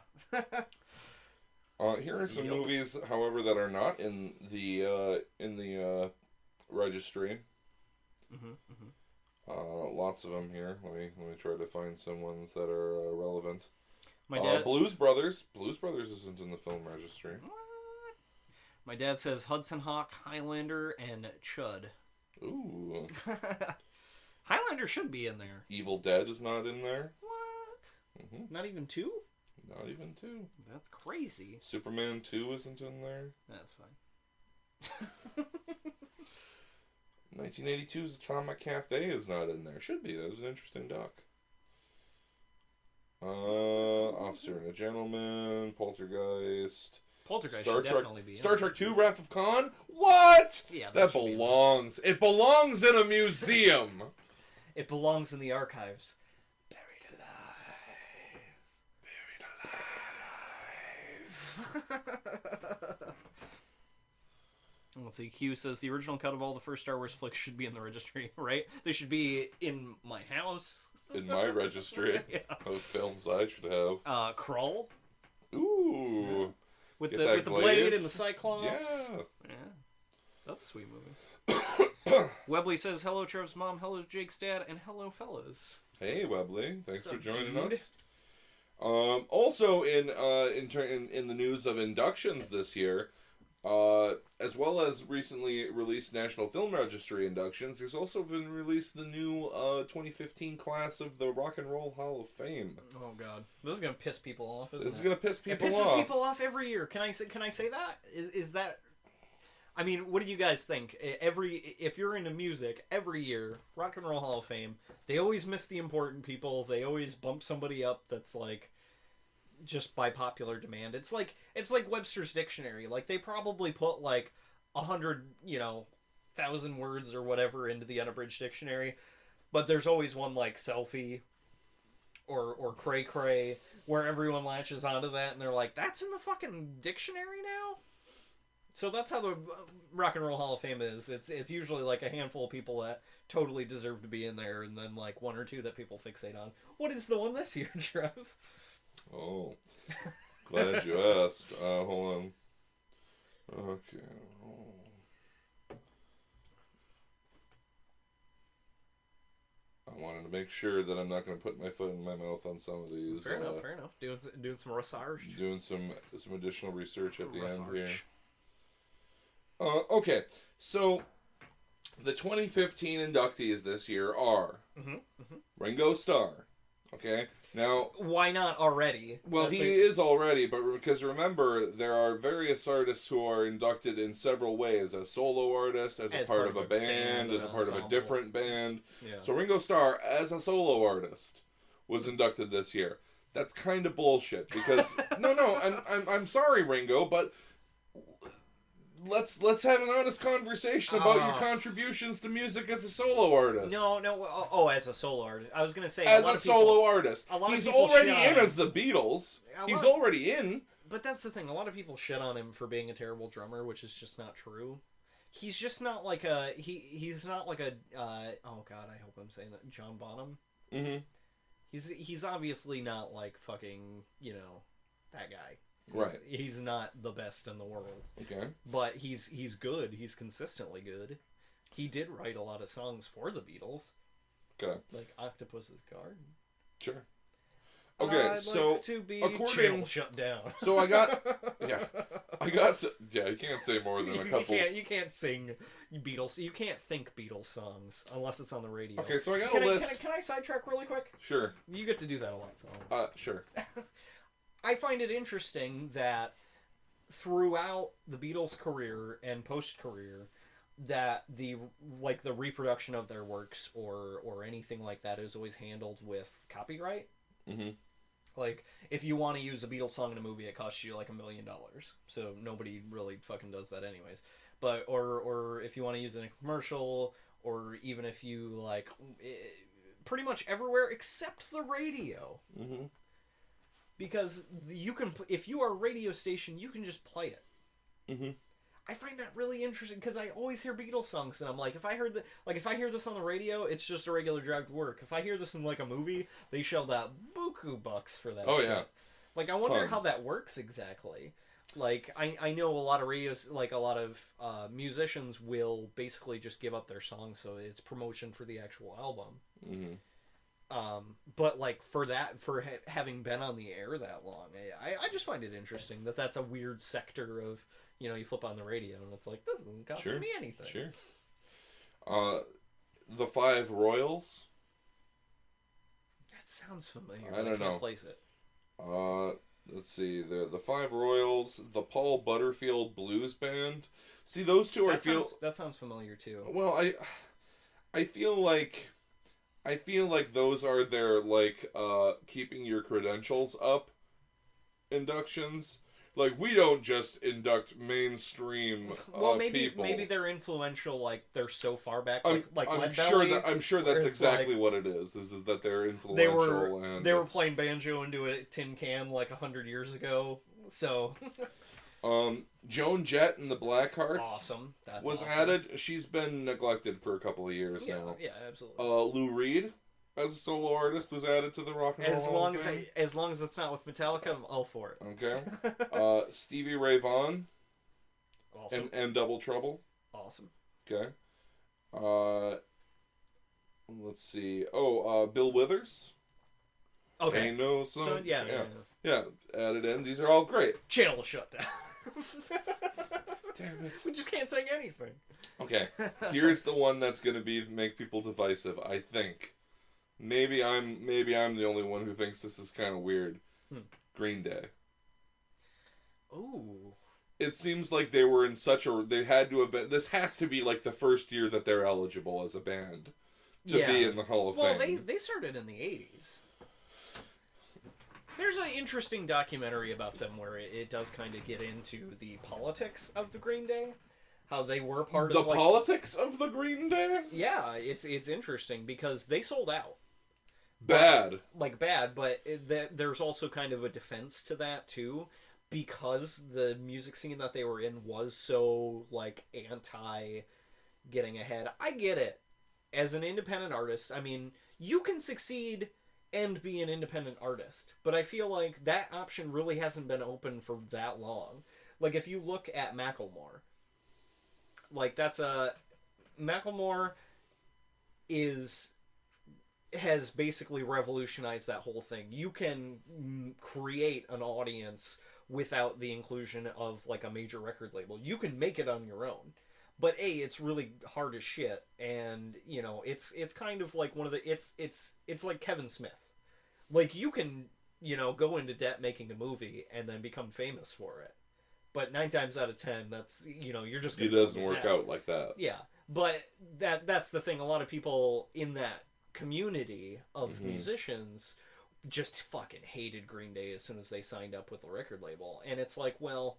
Here are some movies, however, that are not in the registry. Lots of them here. Let me try to find some ones that are relevant. My dad... Blues Brothers. Blues Brothers isn't in the film registry. What? My dad says Hudson Hawk, Highlander, and Chud. Ooh. Highlander should be in there. Evil Dead is not in there. What? Not even 2? Not even 2. That's crazy. Superman 2 isn't in there. That's fine. 1982's Atomic Cafe is not in there. Should be. That was an interesting doc. Officer and a Gentleman, Poltergeist. Should definitely be in Star Trek 2, Wrath of Khan? What? Yeah, that belongs. It belongs in a museum. It belongs in the archives. Buried alive. Let's see. Q says the original cut of all the first Star Wars flicks should be in the registry, right? They should be in my house. In my registry of films I should have. Krull. Ooh. Yeah. With the blade and the Cyclops. Yeah. That's a sweet movie. Webley says, hello, Trev's mom, hello, Jake's dad, and hello, fellas. Hey, Webley. Thanks for joining us. Also, in the news of inductions this year, As well as recently released National Film Registry inductions, there's also been released the new 2015 class of the Rock and Roll Hall of Fame. Oh God, this is gonna piss people off. Isn't This is gonna piss people off. It pisses people off every year. Can I say that? Is that? I mean, what do you guys think? If you're into music, every year, Rock and Roll Hall of Fame, they always miss the important people. They always bump somebody up that's like, just by popular demand. It's like Webster's Dictionary. Like, they probably put like 1,000 words or whatever into the unabridged dictionary, but there's always one like selfie or cray cray where everyone latches onto that and they're like, that's in the fucking dictionary now. So that's how the Rock and Roll Hall of Fame is. It's usually like a handful of people that totally deserve to be in there, and then like one or two that people fixate on. What is the one this year, Trev? Oh, glad you asked. Hold on. Okay. I wanted to make sure that I'm not going to put my foot in my mouth on some of these. Fair enough. Doing some research. Doing some additional research at the end here. Okay, so the 2015 inductees this year are Ringo Starr. Okay, now why not already? Well, he is already, but because remember, there are various artists who are inducted in several ways: as solo artists, as a part of a band, as a part of a different band. Yeah. So Ringo Starr, as a solo artist, was inducted this year. That's kind of bullshit because I'm sorry, Ringo, but let's have an honest conversation about your contributions to music as a solo artist. No. As a solo artist, I was gonna say as a solo artist. He's already in as the Beatles. He's already in. But that's the thing. A lot of people shit on him for being a terrible drummer, which is just not true. He's just not like a he's not like a oh God, I hope I'm saying that, John Bonham. Mm-hmm. He's obviously not like fucking that guy. Right. He's not the best in the world. Okay. But he's good. He's consistently good. He did write a lot of songs for the Beatles. Okay. Like Octopus's Garden. Sure. Okay, so like to be according shut down. So you can't say more than a couple. You can't sing Beatles. You can't think Beatles songs unless it's on the radio. Okay, so I got a list. Can I sidetrack really quick? Sure. You get to do that a lot. So. Sure. I find it interesting that throughout the Beatles' career and post-career, that the reproduction of their works or anything like that is always handled with copyright. Mm-hmm. Like, if you want to use a Beatles song in a movie, it costs you like $1 million. So nobody really fucking does that anyways. But or if you want to use it in a commercial, or even if you pretty much everywhere except the radio. Mm-hmm. Because you can, if you are a radio station, you can just play it. Mm-hmm. I find that really interesting because I always hear Beatles songs, and I'm like, if I hear this on the radio, it's just a regular drive to work. If I hear this in like a movie, they shelled out buku bucks for that. Oh shit. Yeah. Like, I wonder how that works exactly. Like, I know a lot of radios, like a lot of musicians will basically just give up their songs, so it's promotion for the actual album. Mm-hmm. But like for having been on the air that long, I just find it interesting that that's a weird sector of, you flip on the radio and it's like, this doesn't cost me anything. Sure. The Five Royals. That sounds familiar. I don't know. Place it. Let's see. The Five Royals, the Paul Butterfield Blues Band. See, those two that sounds familiar too. Well, I feel like those are their keeping your credentials up inductions. Like, we don't just induct mainstream people. Maybe they're influential. Like, they're so far back. I'm sure that's exactly what it is. Is that they're influential. They were playing banjo into a tin can 100 years ago. So. Joan Jett and the Blackhearts. Awesome. Was added. She's been neglected for a couple of years now. Yeah, absolutely. Lou Reed, as a solo artist, was added to the Rock and Roll Hall of Fame. As long as it's not with Metallica, I'm all for it. Okay. Stevie Ray Vaughan. Awesome. And Double Trouble. Awesome. Okay. Let's see. Bill Withers. Okay. Ain't no song. Yeah, added in. These are all great. Channel shut down. Damn it. We just can't sing anything. Okay, here's the one that's gonna make people divisive, I think. Maybe I'm the only one who thinks this is kind of weird. Green Day. Ooh. It seems like they were in they had to have been, this has to be like the first year that they're eligible as a band to be in the Hall of Fame. Well, they started in the 80s. There's an interesting documentary about them where it does kind of get into the politics of the Green Day. How they were part of the politics of the Green Day? Yeah, it's interesting because they sold out. Bad. But there's also kind of a defense to that, too. Because the music scene that they were in was so, like, anti getting ahead. I get it. As an independent artist, I mean, you can succeed and be an independent artist. But I feel like that option really hasn't been open for that long. Like, if you look at Macklemore, like, Macklemore has basically revolutionized that whole thing. You can create an audience without the inclusion of, like, a major record label. You can make it on your own. But it's really hard as shit, and, you know, it's kind of like one of the, it's like Kevin Smith. Like, you can, you know, go into debt making a movie and then become famous for it. But 9 times out of 10, that's, you know, you're just gonna it doesn't work out like that. Yeah. But that's the thing. A lot of people in that community of musicians just fucking hated Green Day as soon as they signed up with the record label. And it's like, well,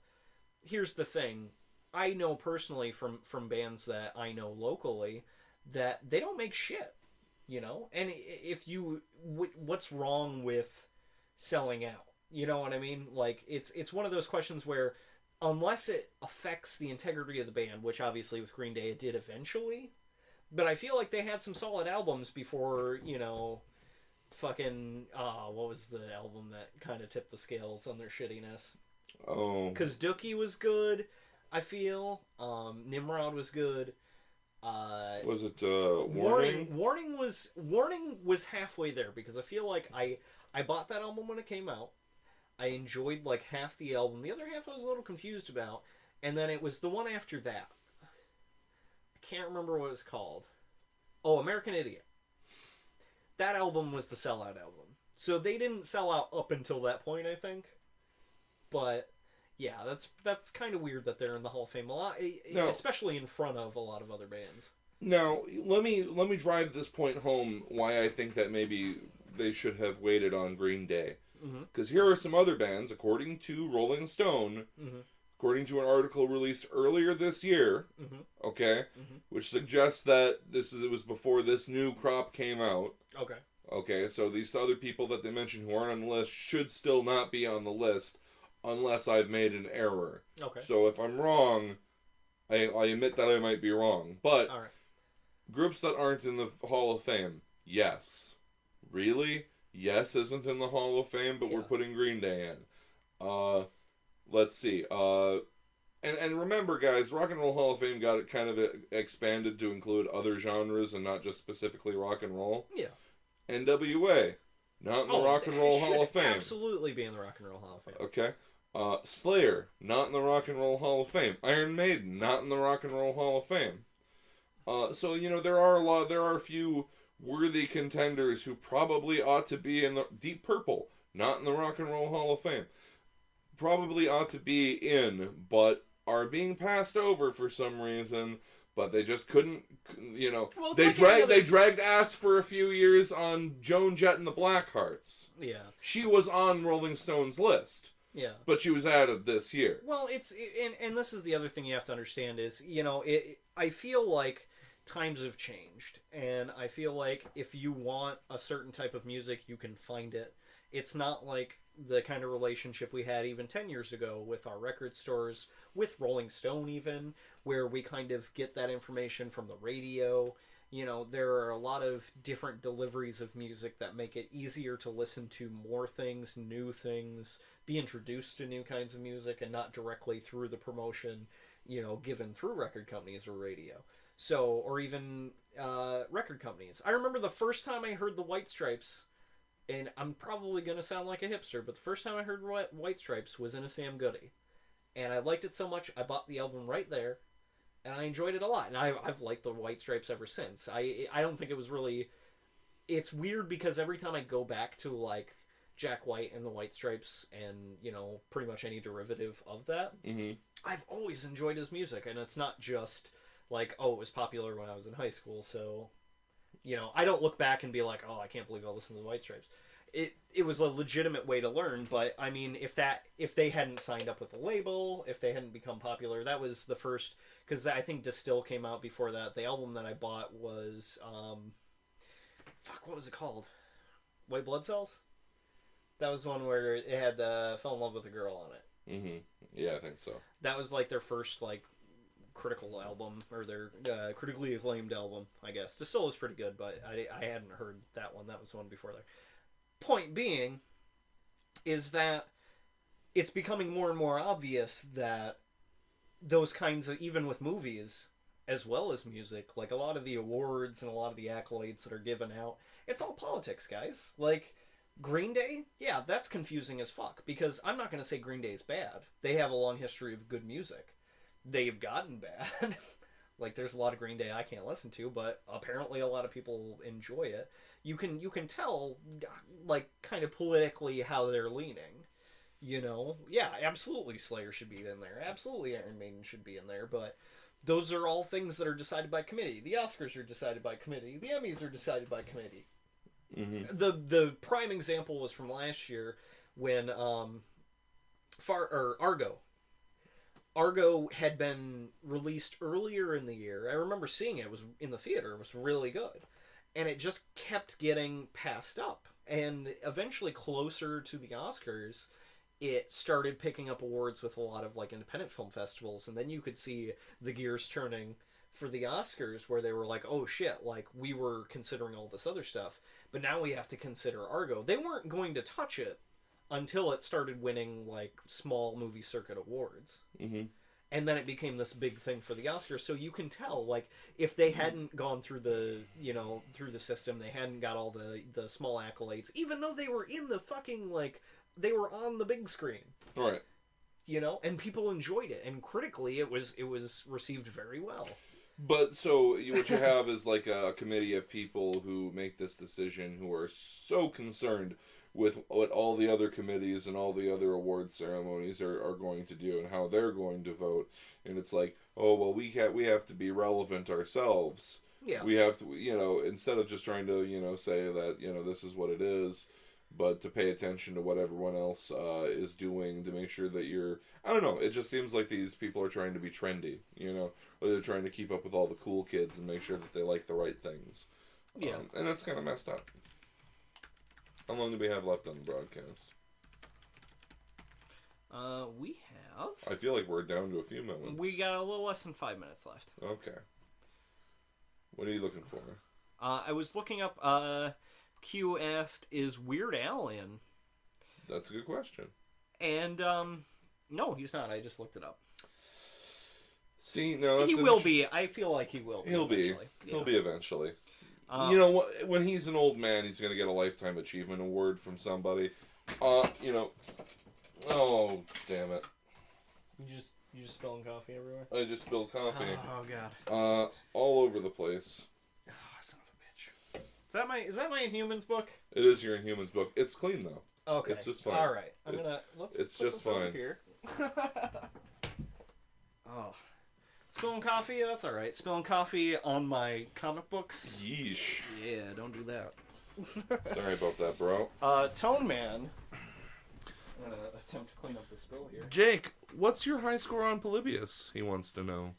here's the thing. I know personally from bands that I know locally that they don't make shit, you know? And if you... What's wrong with selling out? You know what I mean? Like, it's one of those questions where unless it affects the integrity of the band, which obviously with Green Day it did eventually, but I feel like they had some solid albums before, you know... Fucking, what was the album that kind of tipped the scales on their shittiness? Oh. Because Dookie was good, I feel. Nimrod was good. Was it, Warning? Warning was halfway there, because I feel like I bought that album when it came out. I enjoyed, like, half the album. The other half I was a little confused about. And then it was the one after that. I can't remember what it was called. Oh, American Idiot. That album was the sellout album. So they didn't sell out up until that point, I think. But yeah, that's kind of weird that they're in the Hall of Fame a lot, especially in front of a lot of other bands. Now, let me drive this point home why I think that maybe they should have waited on Green Day. Because here are some other bands, according to Rolling Stone, according to an article released earlier this year, okay, which suggests that it was before this new crop came out. Okay, so these other people that they mentioned who aren't on the list should still not be on the list unless I've made an error. Okay. So if I'm wrong, I admit that I might be wrong. But groups that aren't in the Hall of Fame, yes. Really? Yes isn't in the Hall of Fame, but we're putting Green Day in. Let's see. And remember, guys, Rock and Roll Hall of Fame got it kind of expanded to include other genres and not just specifically rock and roll. Yeah. NWA, not in the Rock and Roll Hall of Fame. Absolutely be in the Rock and Roll Hall of Fame. Okay. Slayer, not in the Rock and Roll Hall of Fame. Iron Maiden, not in the Rock and Roll Hall of Fame. So, you know, there are a few worthy contenders who probably ought to be in the Deep Purple, not in the Rock and Roll Hall of Fame. Probably ought to be in, but are being passed over for some reason, but they just couldn't, you know, well, they dragged ass for a few years on Joan Jett and the Blackhearts. Yeah. She was on Rolling Stone's list. Yeah. But she was added this year. Well, and this is the other thing you have to understand is, you know, I feel like times have changed, and I feel like if you want a certain type of music, you can find it. It's not like the kind of relationship we had even 10 years ago with our record stores, with Rolling Stone even, where we kind of get that information from the radio. You know, there are a lot of different deliveries of music that make it easier to listen to more things, new things, be introduced to new kinds of music, and not directly through the promotion, you know, given through record companies or radio. So, or even record companies. I remember the first time I heard the White Stripes, and I'm probably going to sound like a hipster, but the first time I heard White Stripes was in a Sam Goody. And I liked it so much, I bought the album right there, and I enjoyed it a lot. And I've liked the White Stripes ever since. I don't think it was really... It's weird because every time I go back to, like, Jack White and the White Stripes and, you know, pretty much any derivative of that, I've always enjoyed his music. And it's not just, like, oh, it was popular when I was in high school, so... You know, I don't look back and be like, oh, I can't believe I listened to the White Stripes. It was a legitimate way to learn, but I mean, if they hadn't signed up with a label, if they hadn't become popular, that was the first, because I think Distill came out before that. The album that I bought was what was it called? White Blood Cells? That was one where it had Fell in Love with a Girl on it. Yeah, I think so. That was like their first like critical album, or their critically acclaimed album, I guess. Distill was pretty good, but I hadn't heard that one. That was the one before there. Point being is that it's becoming more and more obvious that those kinds of, even with movies as well as music, like a lot of the awards and a lot of the accolades that are given out, it's all politics, guys. Like Green Day, yeah, that's confusing as fuck, because I'm not going to say Green Day is bad. They have a long history of good music. They've gotten bad. Like, there's a lot of Green Day I can't listen to, but apparently a lot of people enjoy it. You can tell, like, kind of politically how they're leaning. You know? Yeah, absolutely Slayer should be in there. Absolutely Iron Maiden should be in there, but those are all things that are decided by committee. The Oscars are decided by committee. The Emmys are decided by committee. The prime example was from last year when Argo. Argo had been released earlier in the year. I remember seeing it. It was in the theater. It was really good. And it just kept getting passed up. And eventually, closer to the Oscars, it started picking up awards with a lot of like independent film festivals. And then you could see the gears turning for the Oscars, where they were like, oh shit, like we were considering all this other stuff, but now we have to consider Argo. They weren't going to touch it until it started winning like small movie circuit awards. And then it became this big thing for the Oscars. So you can tell, like, if they hadn't gone through the, you know, through the system, they hadn't got all the small accolades, even though they were in the fucking, like, they were on the big screen. Right. You know, and people enjoyed it, and critically it was received very well. But so what you have is like a committee of people who make this decision, who are so concerned with what all the other committees and all the other award ceremonies are going to do and how they're going to vote. And it's like, oh, well, we have to be relevant ourselves. Yeah. We have to, you know, instead of just trying to, you know, say that, you know, this is what it is, but to pay attention to what everyone else is doing to make sure that you're... I don't know, it just seems like these people are trying to be trendy, you know? Or they're trying to keep up with all the cool kids and make sure that they like the right things. Yeah. And that's kind of messed up. How long do we have left on the broadcast? We have... I feel like we're down to a few moments. We got a little less than 5 minutes left. Okay. What are you looking for? I was looking up, Q asked, is Weird Al in? That's a good question. And, no, he's not. I just looked it up. See, no, he will be. I feel like he will be. He'll be. Yeah. He'll be eventually. You know what? When he's an old man, he's gonna get a lifetime achievement award from somebody. You know. Oh, damn it! You just spilling coffee everywhere. I just spilled coffee. Oh god. All over the place. Oh, son of a bitch. Is that my Inhumans book? It is your Inhumans book. It's clean though. Okay. It's just fine. All right. Let's. It's put just this over fine. Here. Oh. Spilling coffee, that's alright. Spilling coffee on my comic books. Yeesh. Yeah, don't do that. Sorry about that, bro. Tone Man. I'm gonna attempt to clean up the spill here. Jake, what's your high score on Polybius? He wants to know.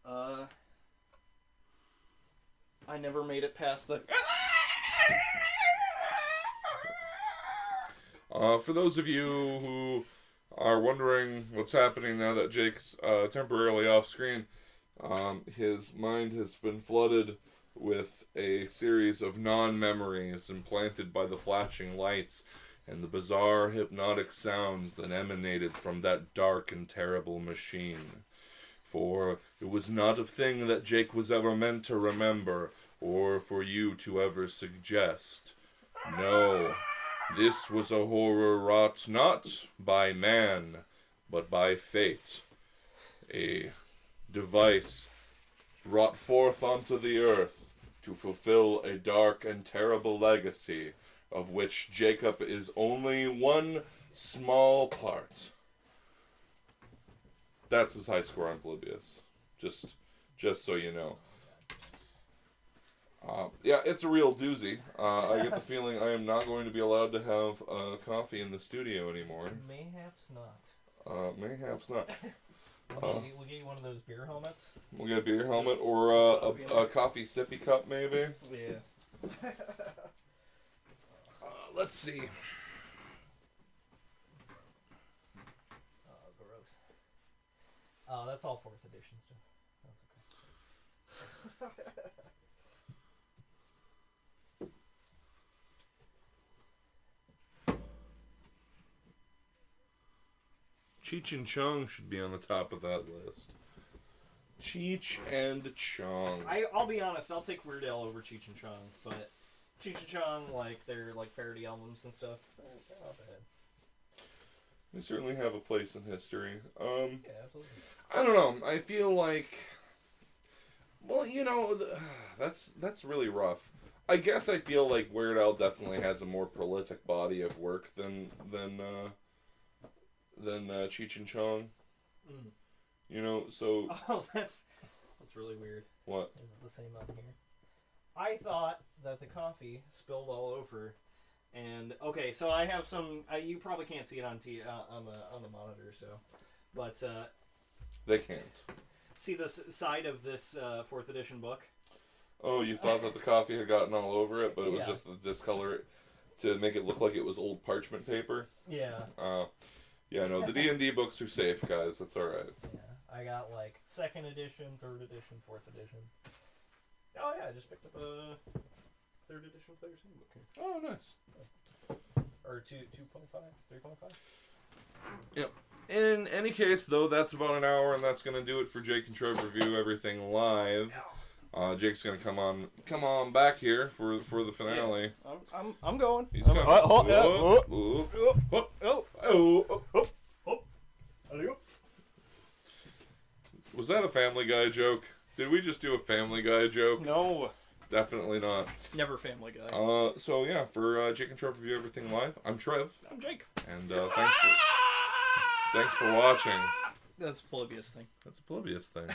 I never made it past the... For those of you who are wondering what's happening now that Jake's temporarily off screen, his mind has been flooded with a series of non-memories implanted by the flashing lights and the bizarre hypnotic sounds that emanated from that dark and terrible machine. For it was not a thing that Jake was ever meant to remember, or for you to ever suggest. No, this was a horror wrought not by man, but by fate, a device brought forth onto the earth to fulfill a dark and terrible legacy, of which Jacob is only one small part. That's his high score on Polybius. Just so you know. Yeah, it's a real doozy. I get the feeling I am not going to be allowed to have coffee in the studio anymore. Mayhaps not. Mayhaps not. We'll get you one of those beer helmets. We'll get a beer helmet or a coffee sippy cup, maybe. Yeah. Let's see. Oh, gross. Oh, that's all 4th edition stuff. That's okay. Cheech and Chong should be on the top of that list. Cheech and Chong. I'll be honest, I'll take Weird Al over Cheech and Chong, but Cheech and Chong, like, their parody albums and stuff, they're not bad. They certainly have a place in history. Yeah, absolutely. I don't know. I feel like, well, you know, that's really rough. I guess I feel like Weird Al definitely has a more prolific body of work than Cheech and Chong. Mm. You know, so... Oh, that's really weird. What? Is it the same on here? I thought that the coffee spilled all over, and okay, so I have some. You probably can't see it on the monitor, so, but they can't see the side of this 4th edition book. Oh, you thought that the coffee had gotten all over it, but it was just the discolor to make it look like it was old parchment paper. Yeah. Yeah, no, the D&D books are safe, guys. That's all right. Yeah, I got like 2nd edition, 3rd edition, 4th edition. Oh yeah, I just picked up a 3rd edition Player's Handbook here. Oh, nice. Or 2.5, 3.5. Yep. In any case, though, that's about an hour, and that's going to do it for Jake and Trev Review Everything Live. Jake's going to come on back here for the finale. Yeah. I'm going. He's coming. Was that a Family Guy joke? Did we just do a Family Guy joke? No. Definitely not. Never Family Guy. So yeah, for Jake and Trev Review Everything Live, I'm Trev. I'm Jake. And thanks for watching. That's a Polybius thing. That's a Polybius thing.